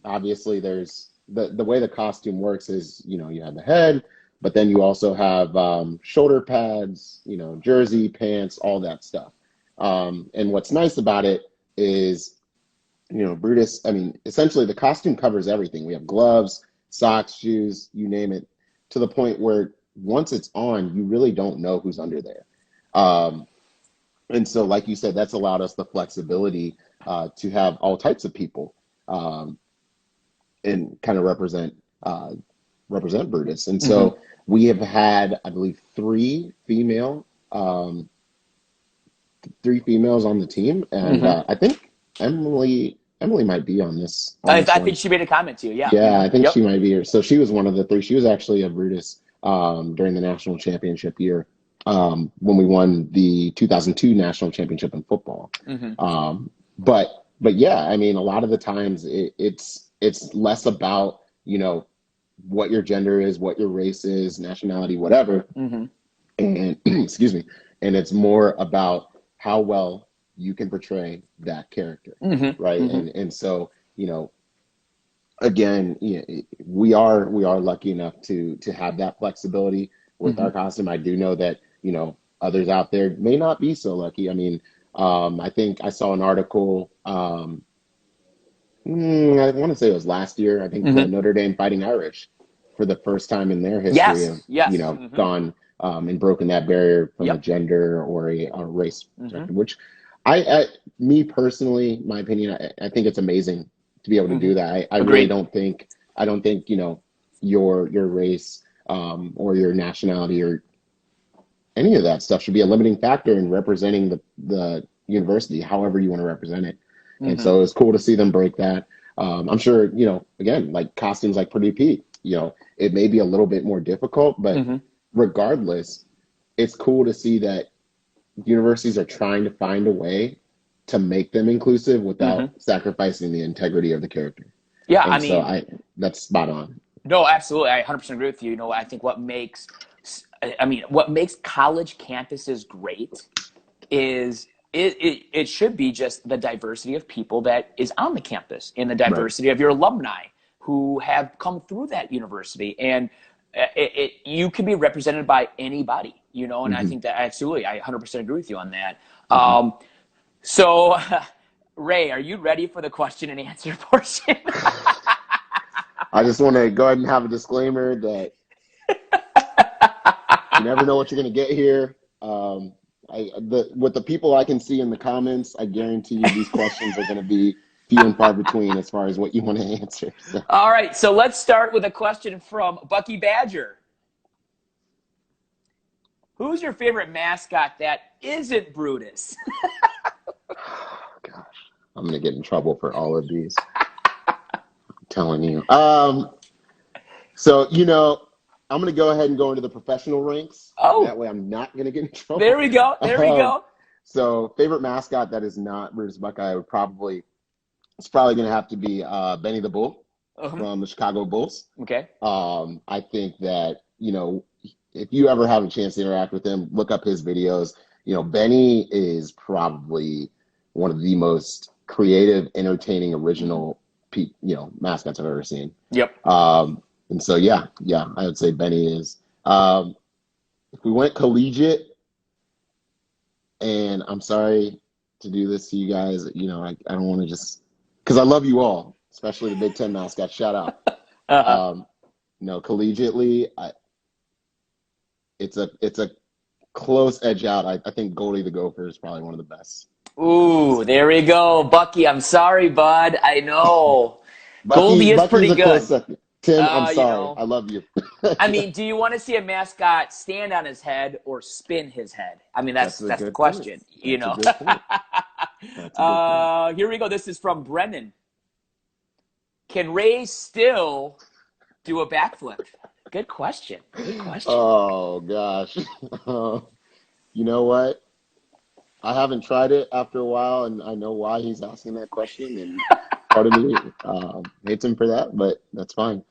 [SPEAKER 3] obviously there's the way the costume works is, you have the head, but then you also have shoulder pads, jersey, pants, all that stuff. And what's nice about it is, Brutus, I mean, essentially the costume covers everything. We have gloves, socks, shoes, you name it, to the point where once it's on, you really don't know who's under there. And so, like you said, that's allowed us the flexibility to have all types of people and kind of represent Brutus. And so we have had, I believe, three females on the team, and I think Emily might be on this.
[SPEAKER 1] I think she made a comment to you. Yeah.
[SPEAKER 3] Yeah, I think she might be here. So she was one of the three. She was actually a Brutus during the national championship year when we won the 2002 national championship in football. But yeah, I mean, a lot of the times it's less about, what your gender is, what your race is, nationality, whatever. And excuse me. And it's more about how well you can portray that character. Right. And so, again, we are lucky enough to have that flexibility with our costume. I do know that, others out there may not be so lucky. I mean, I think I saw an article I want to say it was last year. I think the
[SPEAKER 1] Hmm.
[SPEAKER 3] Notre Dame Fighting Irish, for the first time in their history,
[SPEAKER 1] Yes,
[SPEAKER 3] have
[SPEAKER 1] yes. Hmm.
[SPEAKER 3] gone and broken that barrier from a
[SPEAKER 1] Yep.
[SPEAKER 3] gender or a race
[SPEAKER 1] Hmm.
[SPEAKER 3] perspective. Which me personally, my opinion, I think it's amazing to be able to
[SPEAKER 1] Hmm.
[SPEAKER 3] do that. I really
[SPEAKER 1] Agreed.
[SPEAKER 3] don't think your race or your nationality or any of that stuff should be a limiting factor in representing the university, however you want to represent it. And
[SPEAKER 1] Hmm.
[SPEAKER 3] so it's cool to see them break that. I'm sure, again, like costumes like Pretty Pete, it may be a little bit more difficult, but
[SPEAKER 1] Hmm.
[SPEAKER 3] regardless, it's cool to see that universities are trying to find a way to make them inclusive without
[SPEAKER 1] Hmm.
[SPEAKER 3] sacrificing the integrity of the character.
[SPEAKER 1] Yeah, I
[SPEAKER 3] And so
[SPEAKER 1] mean,
[SPEAKER 3] that's spot on.
[SPEAKER 1] no, absolutely. I 100% agree with you. I think what makes college campuses great is it should be just the diversity of people that is on the campus and the
[SPEAKER 3] Right.
[SPEAKER 1] diversity of your alumni who have come through that university. And you can be represented by anybody, and I
[SPEAKER 3] Hmm.
[SPEAKER 1] think that absolutely, I 100% agree with you on that.
[SPEAKER 3] Hmm.
[SPEAKER 1] So, Ray, are you ready for the question and answer portion?
[SPEAKER 3] I just want to go ahead and have a disclaimer that you never know what you're going to get here. With the people I can see in the comments, I guarantee you these questions are going to be few and far between as far as what you want to answer. So,
[SPEAKER 1] All right, so let's start with a question from Bucky Badger. Who's your favorite mascot that isn't Brutus?
[SPEAKER 3] gosh, I'm going to get in trouble for all of these. I'm telling you. So, I'm going to go ahead and go into the professional ranks. That
[SPEAKER 1] Oh,
[SPEAKER 3] way I'm not going to get in
[SPEAKER 1] there
[SPEAKER 3] trouble.
[SPEAKER 1] we go. There we
[SPEAKER 3] Um,
[SPEAKER 1] go.
[SPEAKER 3] so, favorite mascot that is not Brutus Buckeye it's probably going to have to be Benny the Bull from the Chicago Bulls.
[SPEAKER 1] Okay.
[SPEAKER 3] I think that, if you ever have a chance to interact with him, look up his videos. Benny is probably one of the most creative, entertaining,
[SPEAKER 1] Mm-hmm.
[SPEAKER 3] original, mascots I've ever seen.
[SPEAKER 1] Yep.
[SPEAKER 3] And so, yeah, I would say Benny is. If we went collegiate, and I'm sorry to do this to you guys, I don't want to just, because I love you all, especially the Big Ten mascot. Shout out.
[SPEAKER 1] Uh-huh.
[SPEAKER 3] Um, no, collegiately, it's a close edge out. I think Goldie the Gopher is probably one of the best
[SPEAKER 1] Ooh,
[SPEAKER 3] mascots.
[SPEAKER 1] there we go. Bucky, I'm sorry, bud. I know. Goldie is
[SPEAKER 3] Bucky's
[SPEAKER 1] pretty
[SPEAKER 3] a close
[SPEAKER 1] good.
[SPEAKER 3] second. Tim, I'm
[SPEAKER 1] Uh, you
[SPEAKER 3] sorry.
[SPEAKER 1] know,
[SPEAKER 3] I love you.
[SPEAKER 1] I mean, do you want to see a mascot stand on his head or spin his head? I mean, that's
[SPEAKER 3] That's a
[SPEAKER 1] that's the
[SPEAKER 3] good point.
[SPEAKER 1] question, you
[SPEAKER 3] That's a
[SPEAKER 1] know.
[SPEAKER 3] good point. That's a good point.
[SPEAKER 1] Here we go. This is from Brennan. Can Ray still do a backflip? Good question. Good question.
[SPEAKER 3] Oh gosh. You know what? I haven't tried it after a while, and I know why he's asking that question. And part of me hates him for that, but that's fine.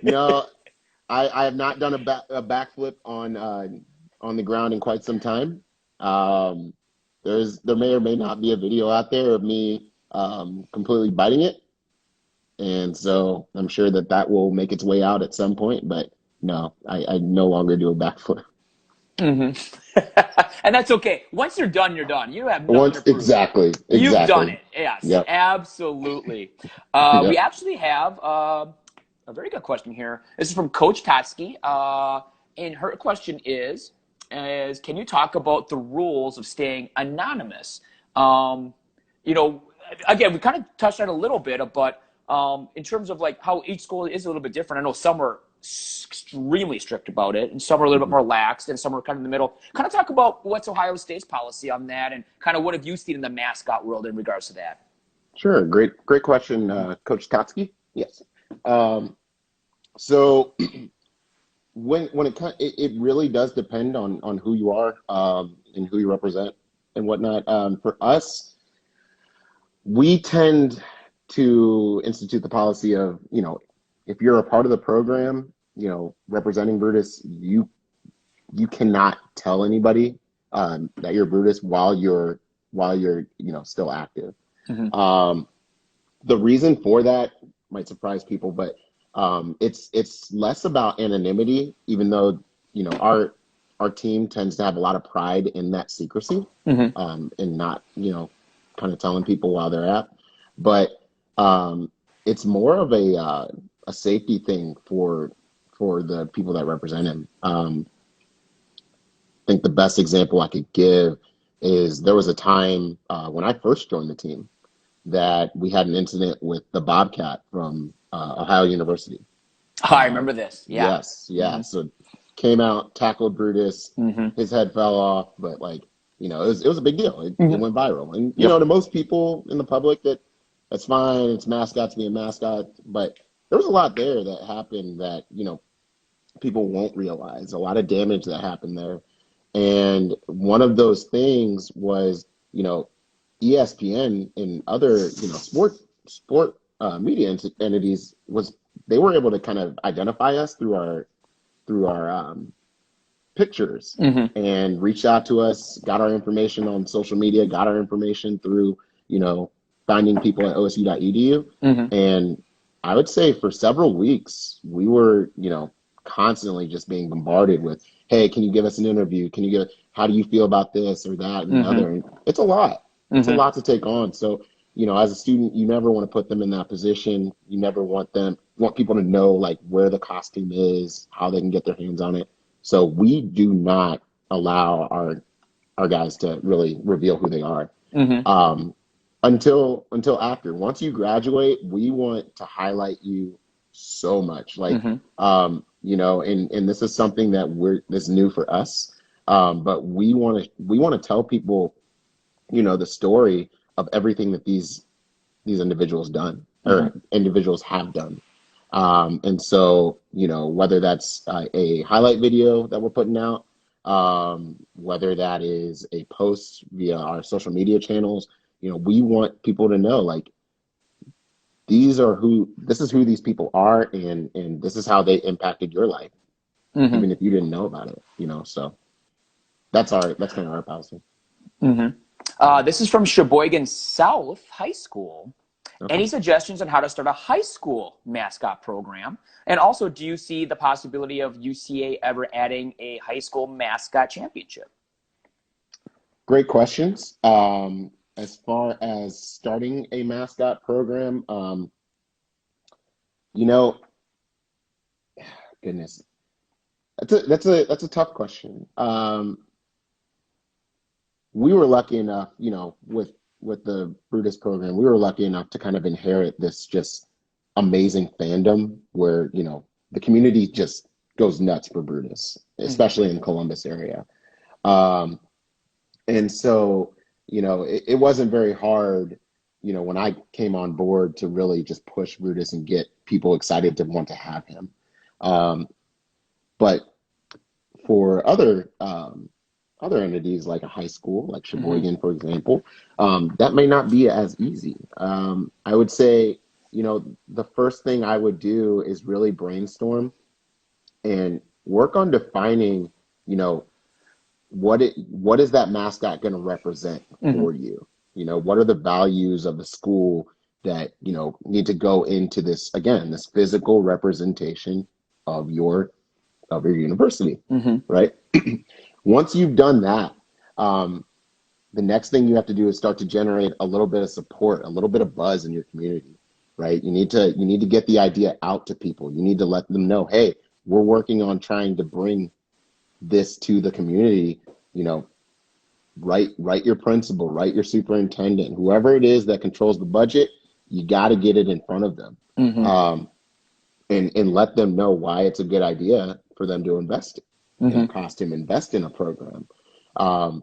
[SPEAKER 3] No, I have not done a backflip on the ground in quite some time. Um, there may or may not be a video out there of me completely biting it, and so I'm sure that will make its way out at some point. But no, I no longer do a backflip.
[SPEAKER 1] Hmm. And that's okay. Once you're done, you're done. You have nothing to
[SPEAKER 3] Once
[SPEAKER 1] prove. You've done
[SPEAKER 3] exactly.
[SPEAKER 1] it. Yes,
[SPEAKER 3] Yep.
[SPEAKER 1] absolutely. We
[SPEAKER 3] Yep.
[SPEAKER 1] actually have a very good question here. This is from Coach Totsky. And her question is can you talk about the rules of staying anonymous? Um, you know, again, we kind of touched on it a little bit, but in terms of like how each school is a little bit different. I know some are extremely strict about it, and some are a little bit
[SPEAKER 3] Mhm.
[SPEAKER 1] more lax, and some are kind of in the middle. Kind of talk about what's Ohio State's policy on that, and kind of what have you seen in the mascot world in regards to that?
[SPEAKER 3] Sure. Great question, Coach Totsky. Yes. Um, so when it really does depend on who you are and who you represent and whatnot. For us, we tend to institute the policy of, if you're a part of the program, representing Brutus, you cannot tell anybody that you're Brutus while you're still active.
[SPEAKER 1] Mm-hmm.
[SPEAKER 3] Um, the reason for that might surprise people, but it's less about anonymity, even though our team tends to have a lot of pride in that secrecy,
[SPEAKER 1] Mm-hmm.
[SPEAKER 3] and not kind of telling people while they're at. But It's more of a safety thing for the people that represent him. I think the best example I could give is there was a time when I first joined the team that we had an incident with the Bobcat from Ohio University.
[SPEAKER 1] Oh, I remember this. Yeah.
[SPEAKER 3] Yes, yeah. So came out, tackled Brutus,
[SPEAKER 1] Mm-hmm.
[SPEAKER 3] his head fell off, but like, it was a big deal. It went viral. And
[SPEAKER 1] Yep.
[SPEAKER 3] to most people in the public that's fine, it's mascots being mascots, but there was a lot there that happened that, people won't realize, a lot of damage that happened there. And one of those things was, ESPN and other, sport media entities they were able to kind of identify us through our pictures and reached out to us, got our information on social media, got our information through, finding people at osu.edu. And I would say for several weeks, we were, constantly just being bombarded with, hey, can you give us an interview? How do you feel about this or that and the other? And it's a lot. It's a lot to take on. So, as a student, you never want to put them in that position. You never want people to know like where the costume is, how they can get their hands on it. So we do not allow our guys to really reveal who they are until after. Once you graduate, we want to highlight you so much. Like, and this is something that's new for us. But we want to tell people, the story of everything that these individuals done or individuals have done. And so, whether that's a highlight video that we're putting out, whether that is a post via our social media channels, we want people to know, like, this is who these people are, and this is how they impacted your life, even if you didn't know about it, so that's kind of our policy.
[SPEAKER 1] This is from Sheboygan South High School.
[SPEAKER 3] Okay.
[SPEAKER 1] Any suggestions on how to start a high school mascot program? And also, do you see the possibility of UCA ever adding a high school mascot championship?
[SPEAKER 3] Great questions. As far as starting a mascot program, goodness, that's a tough question. We were lucky enough, with the Brutus program, we were lucky enough to kind of inherit this just amazing fandom where, the community just goes nuts for Brutus, especially in the Columbus area. And so, it wasn't very hard, when I came on board to really just push Brutus and get people excited to want to have him. But for other entities like a high school, like Sheboygan, for example, that may not be as easy. I would say, the first thing I would do is really brainstorm and work on defining, what is that mascot going to represent for you? What are the values of the school that, need to go into this, again, this physical representation of your university, right? Once you've done that, the next thing you have to do is start to generate a little bit of support, a little bit of buzz in your community, right? You need to get the idea out to people. You need to let them know, hey, we're working on trying to bring this to the community. Write your principal, write your superintendent, whoever it is that controls the budget. You got to get it in front of them, and let them know why it's a good idea for them to invest in a costume, invest in a program. And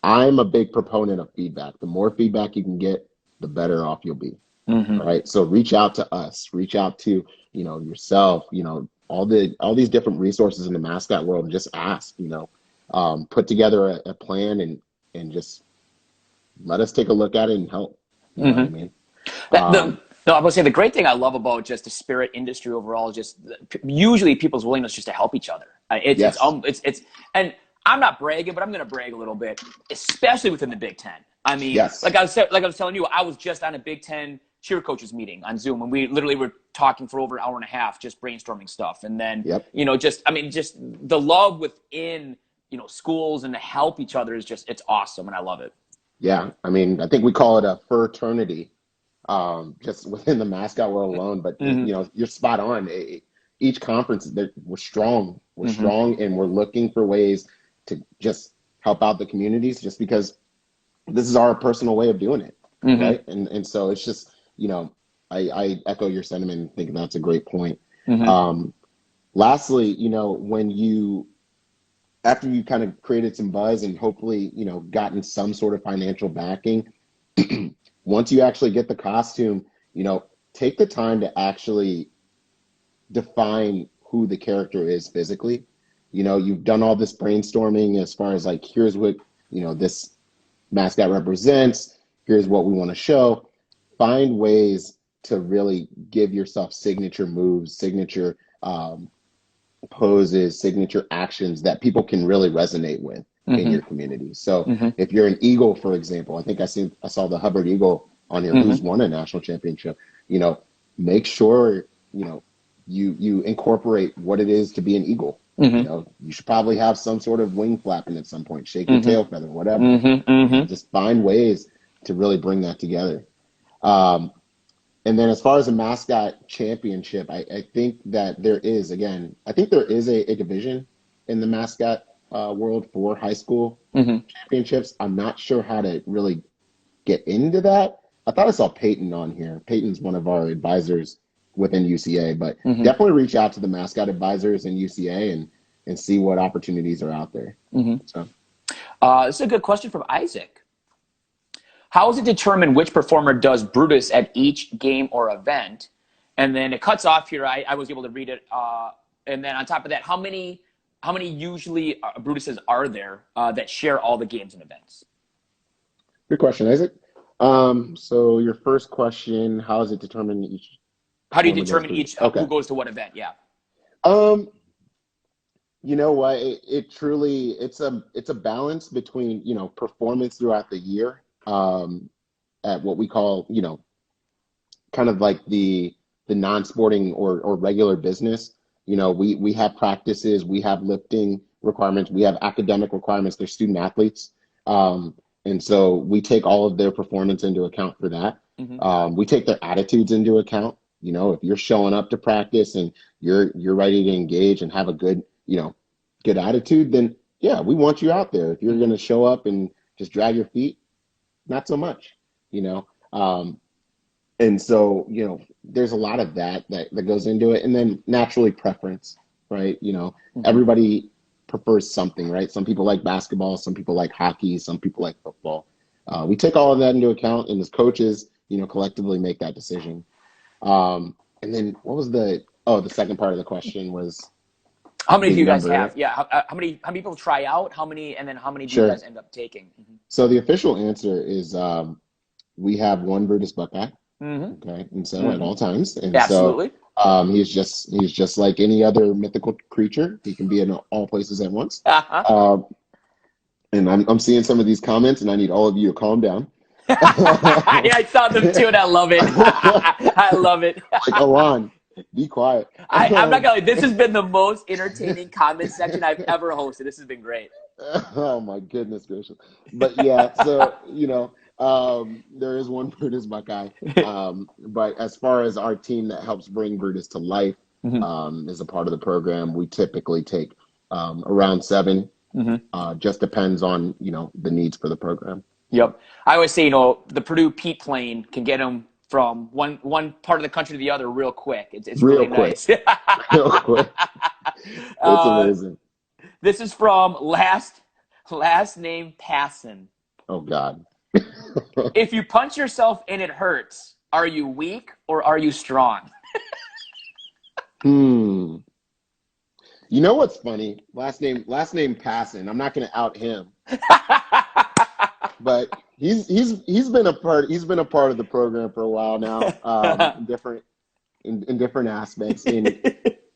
[SPEAKER 3] I'm a big proponent of feedback. The more feedback you can get, the better off you'll be. Right. So reach out to us, reach out to, yourself, all these different resources in the mascot world, and just ask, put together a plan and just let us take a look at it and help. You know what I mean?
[SPEAKER 1] No, I would say the great thing I love about just the spirit industry overall is just usually people's willingness just to help each other. It's and I'm not bragging, but I'm going to brag a little bit, especially within the Big Ten. I mean, like I was telling you, I was just on a Big Ten cheer coaches meeting on Zoom, and we literally were talking for over an hour and a half, just brainstorming stuff. And then, just the love within, schools and to help each other is it's awesome. And I love it.
[SPEAKER 3] Yeah, I mean, I think we call it a fraternity, just within the mascot world alone. But
[SPEAKER 1] Hmm.
[SPEAKER 3] you're spot on. Each conference, we're strong. We're
[SPEAKER 1] Hmm.
[SPEAKER 3] strong, and we're looking for ways to just help out the communities, just because this is our personal way of doing it,
[SPEAKER 1] Hmm.
[SPEAKER 3] right? And so it's just, I echo your sentiment and think that's a great point.
[SPEAKER 1] Hmm.
[SPEAKER 3] Um, Lastly, when after you kind of created some buzz and hopefully, gotten some sort of financial backing, once you actually get the costume, take the time to actually define who the character is physically. You've done all this brainstorming as far as like, here's what, this mascot represents, here's what we want to show. Find ways to really give yourself signature moves, signature poses, signature actions that people can really resonate with in
[SPEAKER 1] Hmm.
[SPEAKER 3] your community. So
[SPEAKER 1] Hmm.
[SPEAKER 3] if you're an Eagle, for example, I think I saw the Hubbard Eagle on here
[SPEAKER 1] Hmm.
[SPEAKER 3] who's won a national championship. You know, make sure, you incorporate what it is to be an Eagle.
[SPEAKER 1] Hmm.
[SPEAKER 3] You should probably have some sort of wing flapping at some point, shake your
[SPEAKER 1] Hmm.
[SPEAKER 3] tail feather, whatever.
[SPEAKER 1] Hmm. Hmm.
[SPEAKER 3] Just find ways to really bring that together. Um, and then as far as a mascot championship, I think that there is, again, I think there is a division in the mascot world for high school
[SPEAKER 1] Hmm.
[SPEAKER 3] championships. I'm not sure how to really get into that. I thought I saw Peyton on here. Peyton's one of our advisors within UCA, but
[SPEAKER 1] Hmm.
[SPEAKER 3] definitely reach out to the mascot advisors in UCA and see what opportunities are out there.
[SPEAKER 1] Hmm.
[SPEAKER 3] So
[SPEAKER 1] This is a good question from Isaac. How is it determined which performer does Brutus at each game or event? And then it cuts off here. I was able to read it. And then on top of that, how many usually Brutuses are there that share all the games and events?
[SPEAKER 3] good question, Isaac. So your first question, how is it determined each
[SPEAKER 1] How do you
[SPEAKER 3] performer does
[SPEAKER 1] determine
[SPEAKER 3] Brutus?
[SPEAKER 1] each who
[SPEAKER 3] Okay.
[SPEAKER 1] goes to what event? Yeah.
[SPEAKER 3] Um, You know what? It truly it's a balance between, performance throughout the year, at what we call, kind of like the non-sporting or regular business. We have practices, we have lifting requirements, we have academic requirements. They're student athletes. And so we take all of their performance into account for that.
[SPEAKER 1] Hmm.
[SPEAKER 3] We take their attitudes into account. If you're showing up to practice and you're ready to engage and have a good attitude, then yeah, we want you out there. If you're going
[SPEAKER 1] Hmm.
[SPEAKER 3] to show up and just drag your feet, not so much, you know. And so, there's a lot of that goes into it. And then naturally preference, right?
[SPEAKER 1] Hmm.
[SPEAKER 3] Everybody prefers something, right? Some people like basketball, some people like hockey, some people like football. We take all of that into account, and as coaches, collectively make that decision. And then what was the second part of the question was
[SPEAKER 1] How many do
[SPEAKER 3] the
[SPEAKER 1] you guys
[SPEAKER 3] number,
[SPEAKER 1] have?
[SPEAKER 3] right?
[SPEAKER 1] Yeah. How many people try out? And then how many do you
[SPEAKER 3] Sure.
[SPEAKER 1] guys end up taking? Hmm.
[SPEAKER 3] So the official answer is, we have one Brutus Buckeye,
[SPEAKER 1] Hmm.
[SPEAKER 3] okay, and so at
[SPEAKER 1] Hmm.
[SPEAKER 3] all times, and so
[SPEAKER 1] Absolutely.
[SPEAKER 3] he's just like any other mythical creature. He can be in all places at once.
[SPEAKER 1] Uh-huh.
[SPEAKER 3] Uh, and I'm seeing some of these comments, and I need all of you to calm down.
[SPEAKER 1] Yeah, I saw them too, and I love it. I love it.
[SPEAKER 3] Like, Alon, be quiet.
[SPEAKER 1] I'm not gonna lie, this has been the most entertaining comment section I've ever hosted. This has been great.
[SPEAKER 3] Oh my goodness gracious. But yeah, so there is one Brutus Buckeye. But as far as our team that helps bring Brutus to life,
[SPEAKER 1] Hmm.
[SPEAKER 3] as a part of the program, we typically take around seven.
[SPEAKER 1] Hmm.
[SPEAKER 3] Just depends on, the needs for the program. So
[SPEAKER 1] Yep. I always say, the Purdue Pete plane can get them from one part of the country to the other real quick. It's
[SPEAKER 3] real
[SPEAKER 1] really
[SPEAKER 3] quick,
[SPEAKER 1] nice.
[SPEAKER 3] real quick. It's
[SPEAKER 1] uh,
[SPEAKER 3] amazing.
[SPEAKER 1] this is from last name Passon.
[SPEAKER 3] Oh God.
[SPEAKER 1] If you punch yourself and it hurts, are you weak or are you strong?
[SPEAKER 3] Hmm. You know what's funny? Last name Passon. I'm not going to out him, but he's been a part of the program for a while now, in different aspects. In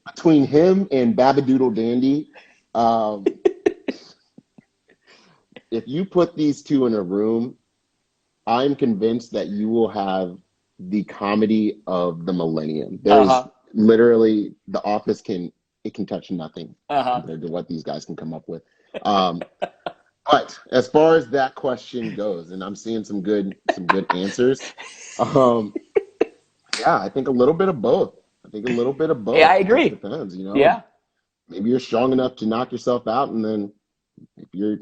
[SPEAKER 3] between him and Babadoodle Dandy, um, if you put these two in a room, I'm convinced that you will have the comedy of the millennium. There's
[SPEAKER 1] Uh-huh.
[SPEAKER 3] literally The Office can touch nothing
[SPEAKER 1] Uh-huh.
[SPEAKER 3] compared to what these guys can come up with. Um, But as far as that question goes, and I'm seeing some good answers. Um, yeah, I think a little bit of both. I think a little bit of
[SPEAKER 1] Yeah, I
[SPEAKER 3] both. It just
[SPEAKER 1] agree.
[SPEAKER 3] depends, you know.
[SPEAKER 1] Yeah.
[SPEAKER 3] Maybe you're strong enough to knock yourself out, and then if you're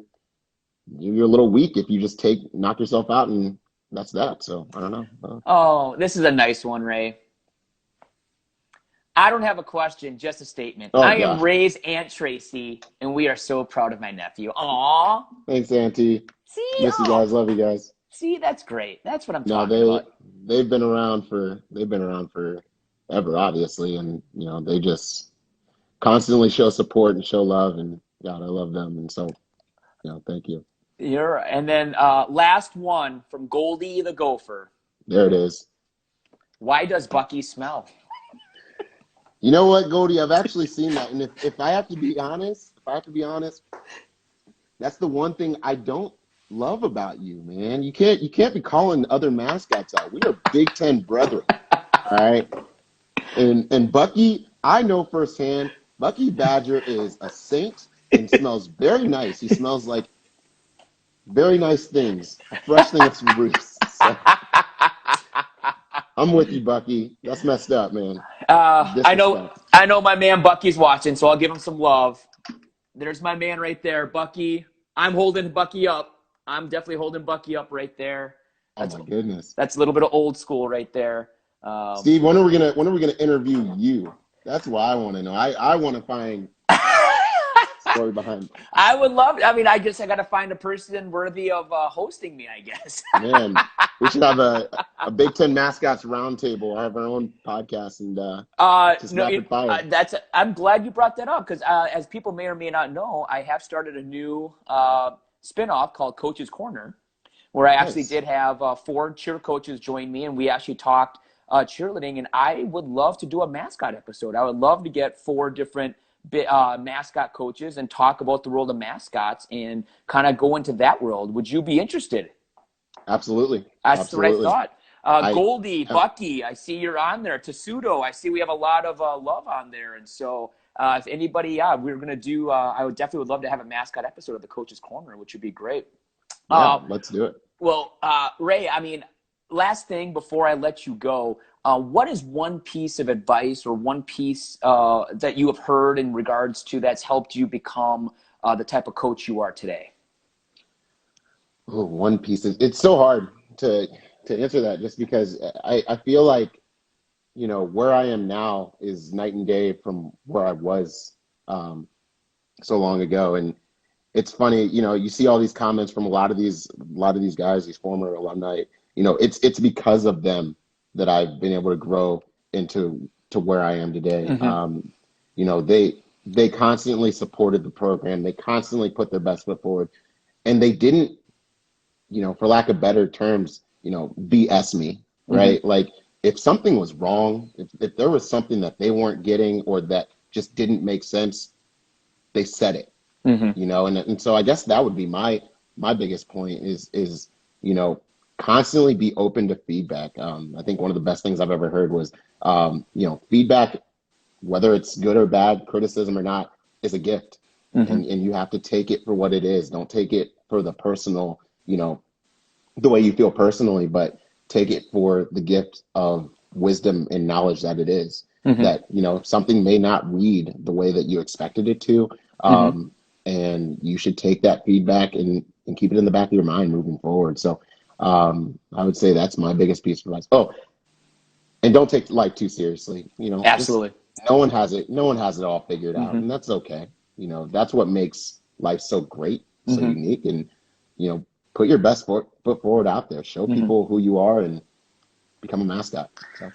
[SPEAKER 3] a little weak if you just knock yourself out, and that's that. So I don't know.
[SPEAKER 1] Oh, this is a nice one, Ray. I don't have a question, just a statement.
[SPEAKER 3] Oh
[SPEAKER 1] I am
[SPEAKER 3] gosh,
[SPEAKER 1] Ray's Aunt Tracy, and we are so proud of my nephew. Aw.
[SPEAKER 3] thanks, Auntie.
[SPEAKER 1] See?
[SPEAKER 3] Miss you
[SPEAKER 1] Oh.
[SPEAKER 3] guys. Love you guys.
[SPEAKER 1] See, that's great. That's what I'm
[SPEAKER 3] No,
[SPEAKER 1] talking about.
[SPEAKER 3] they've been around for ever, obviously, and they just constantly show support and show love, and God, I love them, and so thank you.
[SPEAKER 1] And then last one from Goldie the Gopher.
[SPEAKER 3] There it is.
[SPEAKER 1] Why does Bucky smell?
[SPEAKER 3] You know what, Goldie? I've actually seen that, and if I have to be honest, that's the one thing I don't love about you, man. You can't be calling other mascots out. We are Big Ten brethren, all right? And Bucky, I know firsthand, Bucky Badger is a saint and smells very nice. He smells like very nice things, a fresh thing of some Brutus. So, I'm with you, Bucky. That's messed up, man.
[SPEAKER 1] I know
[SPEAKER 3] Disrespect.
[SPEAKER 1] I know my man Bucky's watching, so I'll give him some love. There's my man right there, Bucky. I'm holding Bucky up. I'm definitely holding Bucky up right there.
[SPEAKER 3] Oh my goodness.
[SPEAKER 1] That's a little bit of old school right there.
[SPEAKER 3] Steve, when are we gonna interview you? That's what I want to know. I want to find story behind it.
[SPEAKER 1] I would love. I mean, I got to find a person worthy of hosting me, I guess.
[SPEAKER 3] Man, we should have a Big Ten mascots roundtable. I have our own podcast and just
[SPEAKER 1] no,
[SPEAKER 3] rapid fire.
[SPEAKER 1] I'm glad you brought that up because as people may or may not know, I have started a new spinoff called Coach's Corner, where I actually
[SPEAKER 3] Nice.
[SPEAKER 1] did have 4 cheer coaches join me, and we actually talked cheerleading. And I would love to do a mascot episode. I would love to get 4 different mascot coaches and talk about the world of mascots and kind of go into that world. Would you be interested?
[SPEAKER 3] Absolutely.
[SPEAKER 1] That's
[SPEAKER 3] Absolutely.
[SPEAKER 1] what I thought.
[SPEAKER 3] I
[SPEAKER 1] Goldie,
[SPEAKER 3] have,
[SPEAKER 1] Bucky, I see you're on there. Tessuto, I see we have a lot of love on there. And so if anybody, we're going to do, I would definitely would love to have a mascot episode of the Coach's Corner, which would be great.
[SPEAKER 3] let's do it.
[SPEAKER 1] Well, Ray, I mean, last thing before I let you go, what is one piece of advice or one piece that you have heard in regards to that's helped you become the type of coach you are today?
[SPEAKER 3] Oh, one piece. It's so hard to answer that just because I feel like, where I am now is night and day from where I was so long ago. And it's funny, you see all these comments from a lot of these guys, these former alumni, it's because of them that I've been able to grow to where I am today. They constantly supported the program. They constantly put their best foot forward, and they didn't, for lack of better terms, BS me, right? Like if something was wrong, if there was something that they weren't getting or that just didn't make sense, they said it, and so I guess that would be my biggest point is, constantly be open to feedback. I think one of the best things I've ever heard was, feedback, whether it's good or bad, criticism or not, is a gift. And you have to take it for what it is. Don't take it for the personal, the way you feel personally, but take it for the gift of wisdom and knowledge that it is. That, something may not read the way that you expected it to. And you should take that feedback and keep it in the back of your mind moving forward. So I would say that's my biggest piece of advice. Oh, and don't take life too seriously.
[SPEAKER 1] Absolutely.
[SPEAKER 3] No one has it all figured out, and that's okay. That's what makes life so great, so unique, and put your best foot forward out there. Show people who you are and become a mascot. So.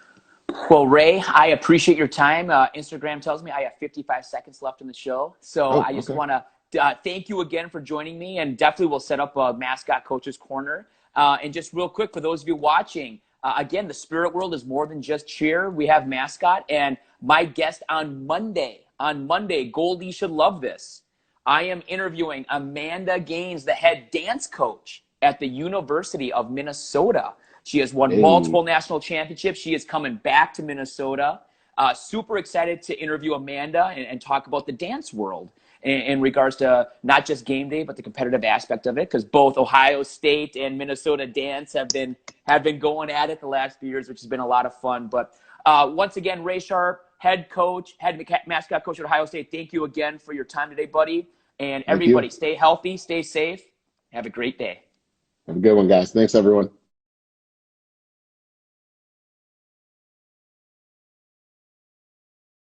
[SPEAKER 1] Well, Ray, I appreciate your time. Instagram tells me I have 55 seconds left in the show. So I just want to thank you again for joining me, and definitely we'll set up a Mascot Coach's Corner. And just real quick, for those of you watching, again, the spirit world is more than just cheer. We have Mascot, and my guest on Monday, Goldie should love this. I am interviewing Amanda Gaines, the head dance coach at the University of Minnesota. She has won multiple national championships. She is coming back to Minnesota. Super excited to interview Amanda and talk about the dance world. in regards to not just game day, but the competitive aspect of it, because both Ohio State and Minnesota Dance have been going at it the last few years, which has been a lot of fun. But once again, Ray Sharp, head mascot coach at Ohio State, thank you again for your time today, buddy. And
[SPEAKER 3] Thank
[SPEAKER 1] everybody,
[SPEAKER 3] you.
[SPEAKER 1] stay healthy, stay safe. Have a great day.
[SPEAKER 3] Have a good one, guys. Thanks, everyone.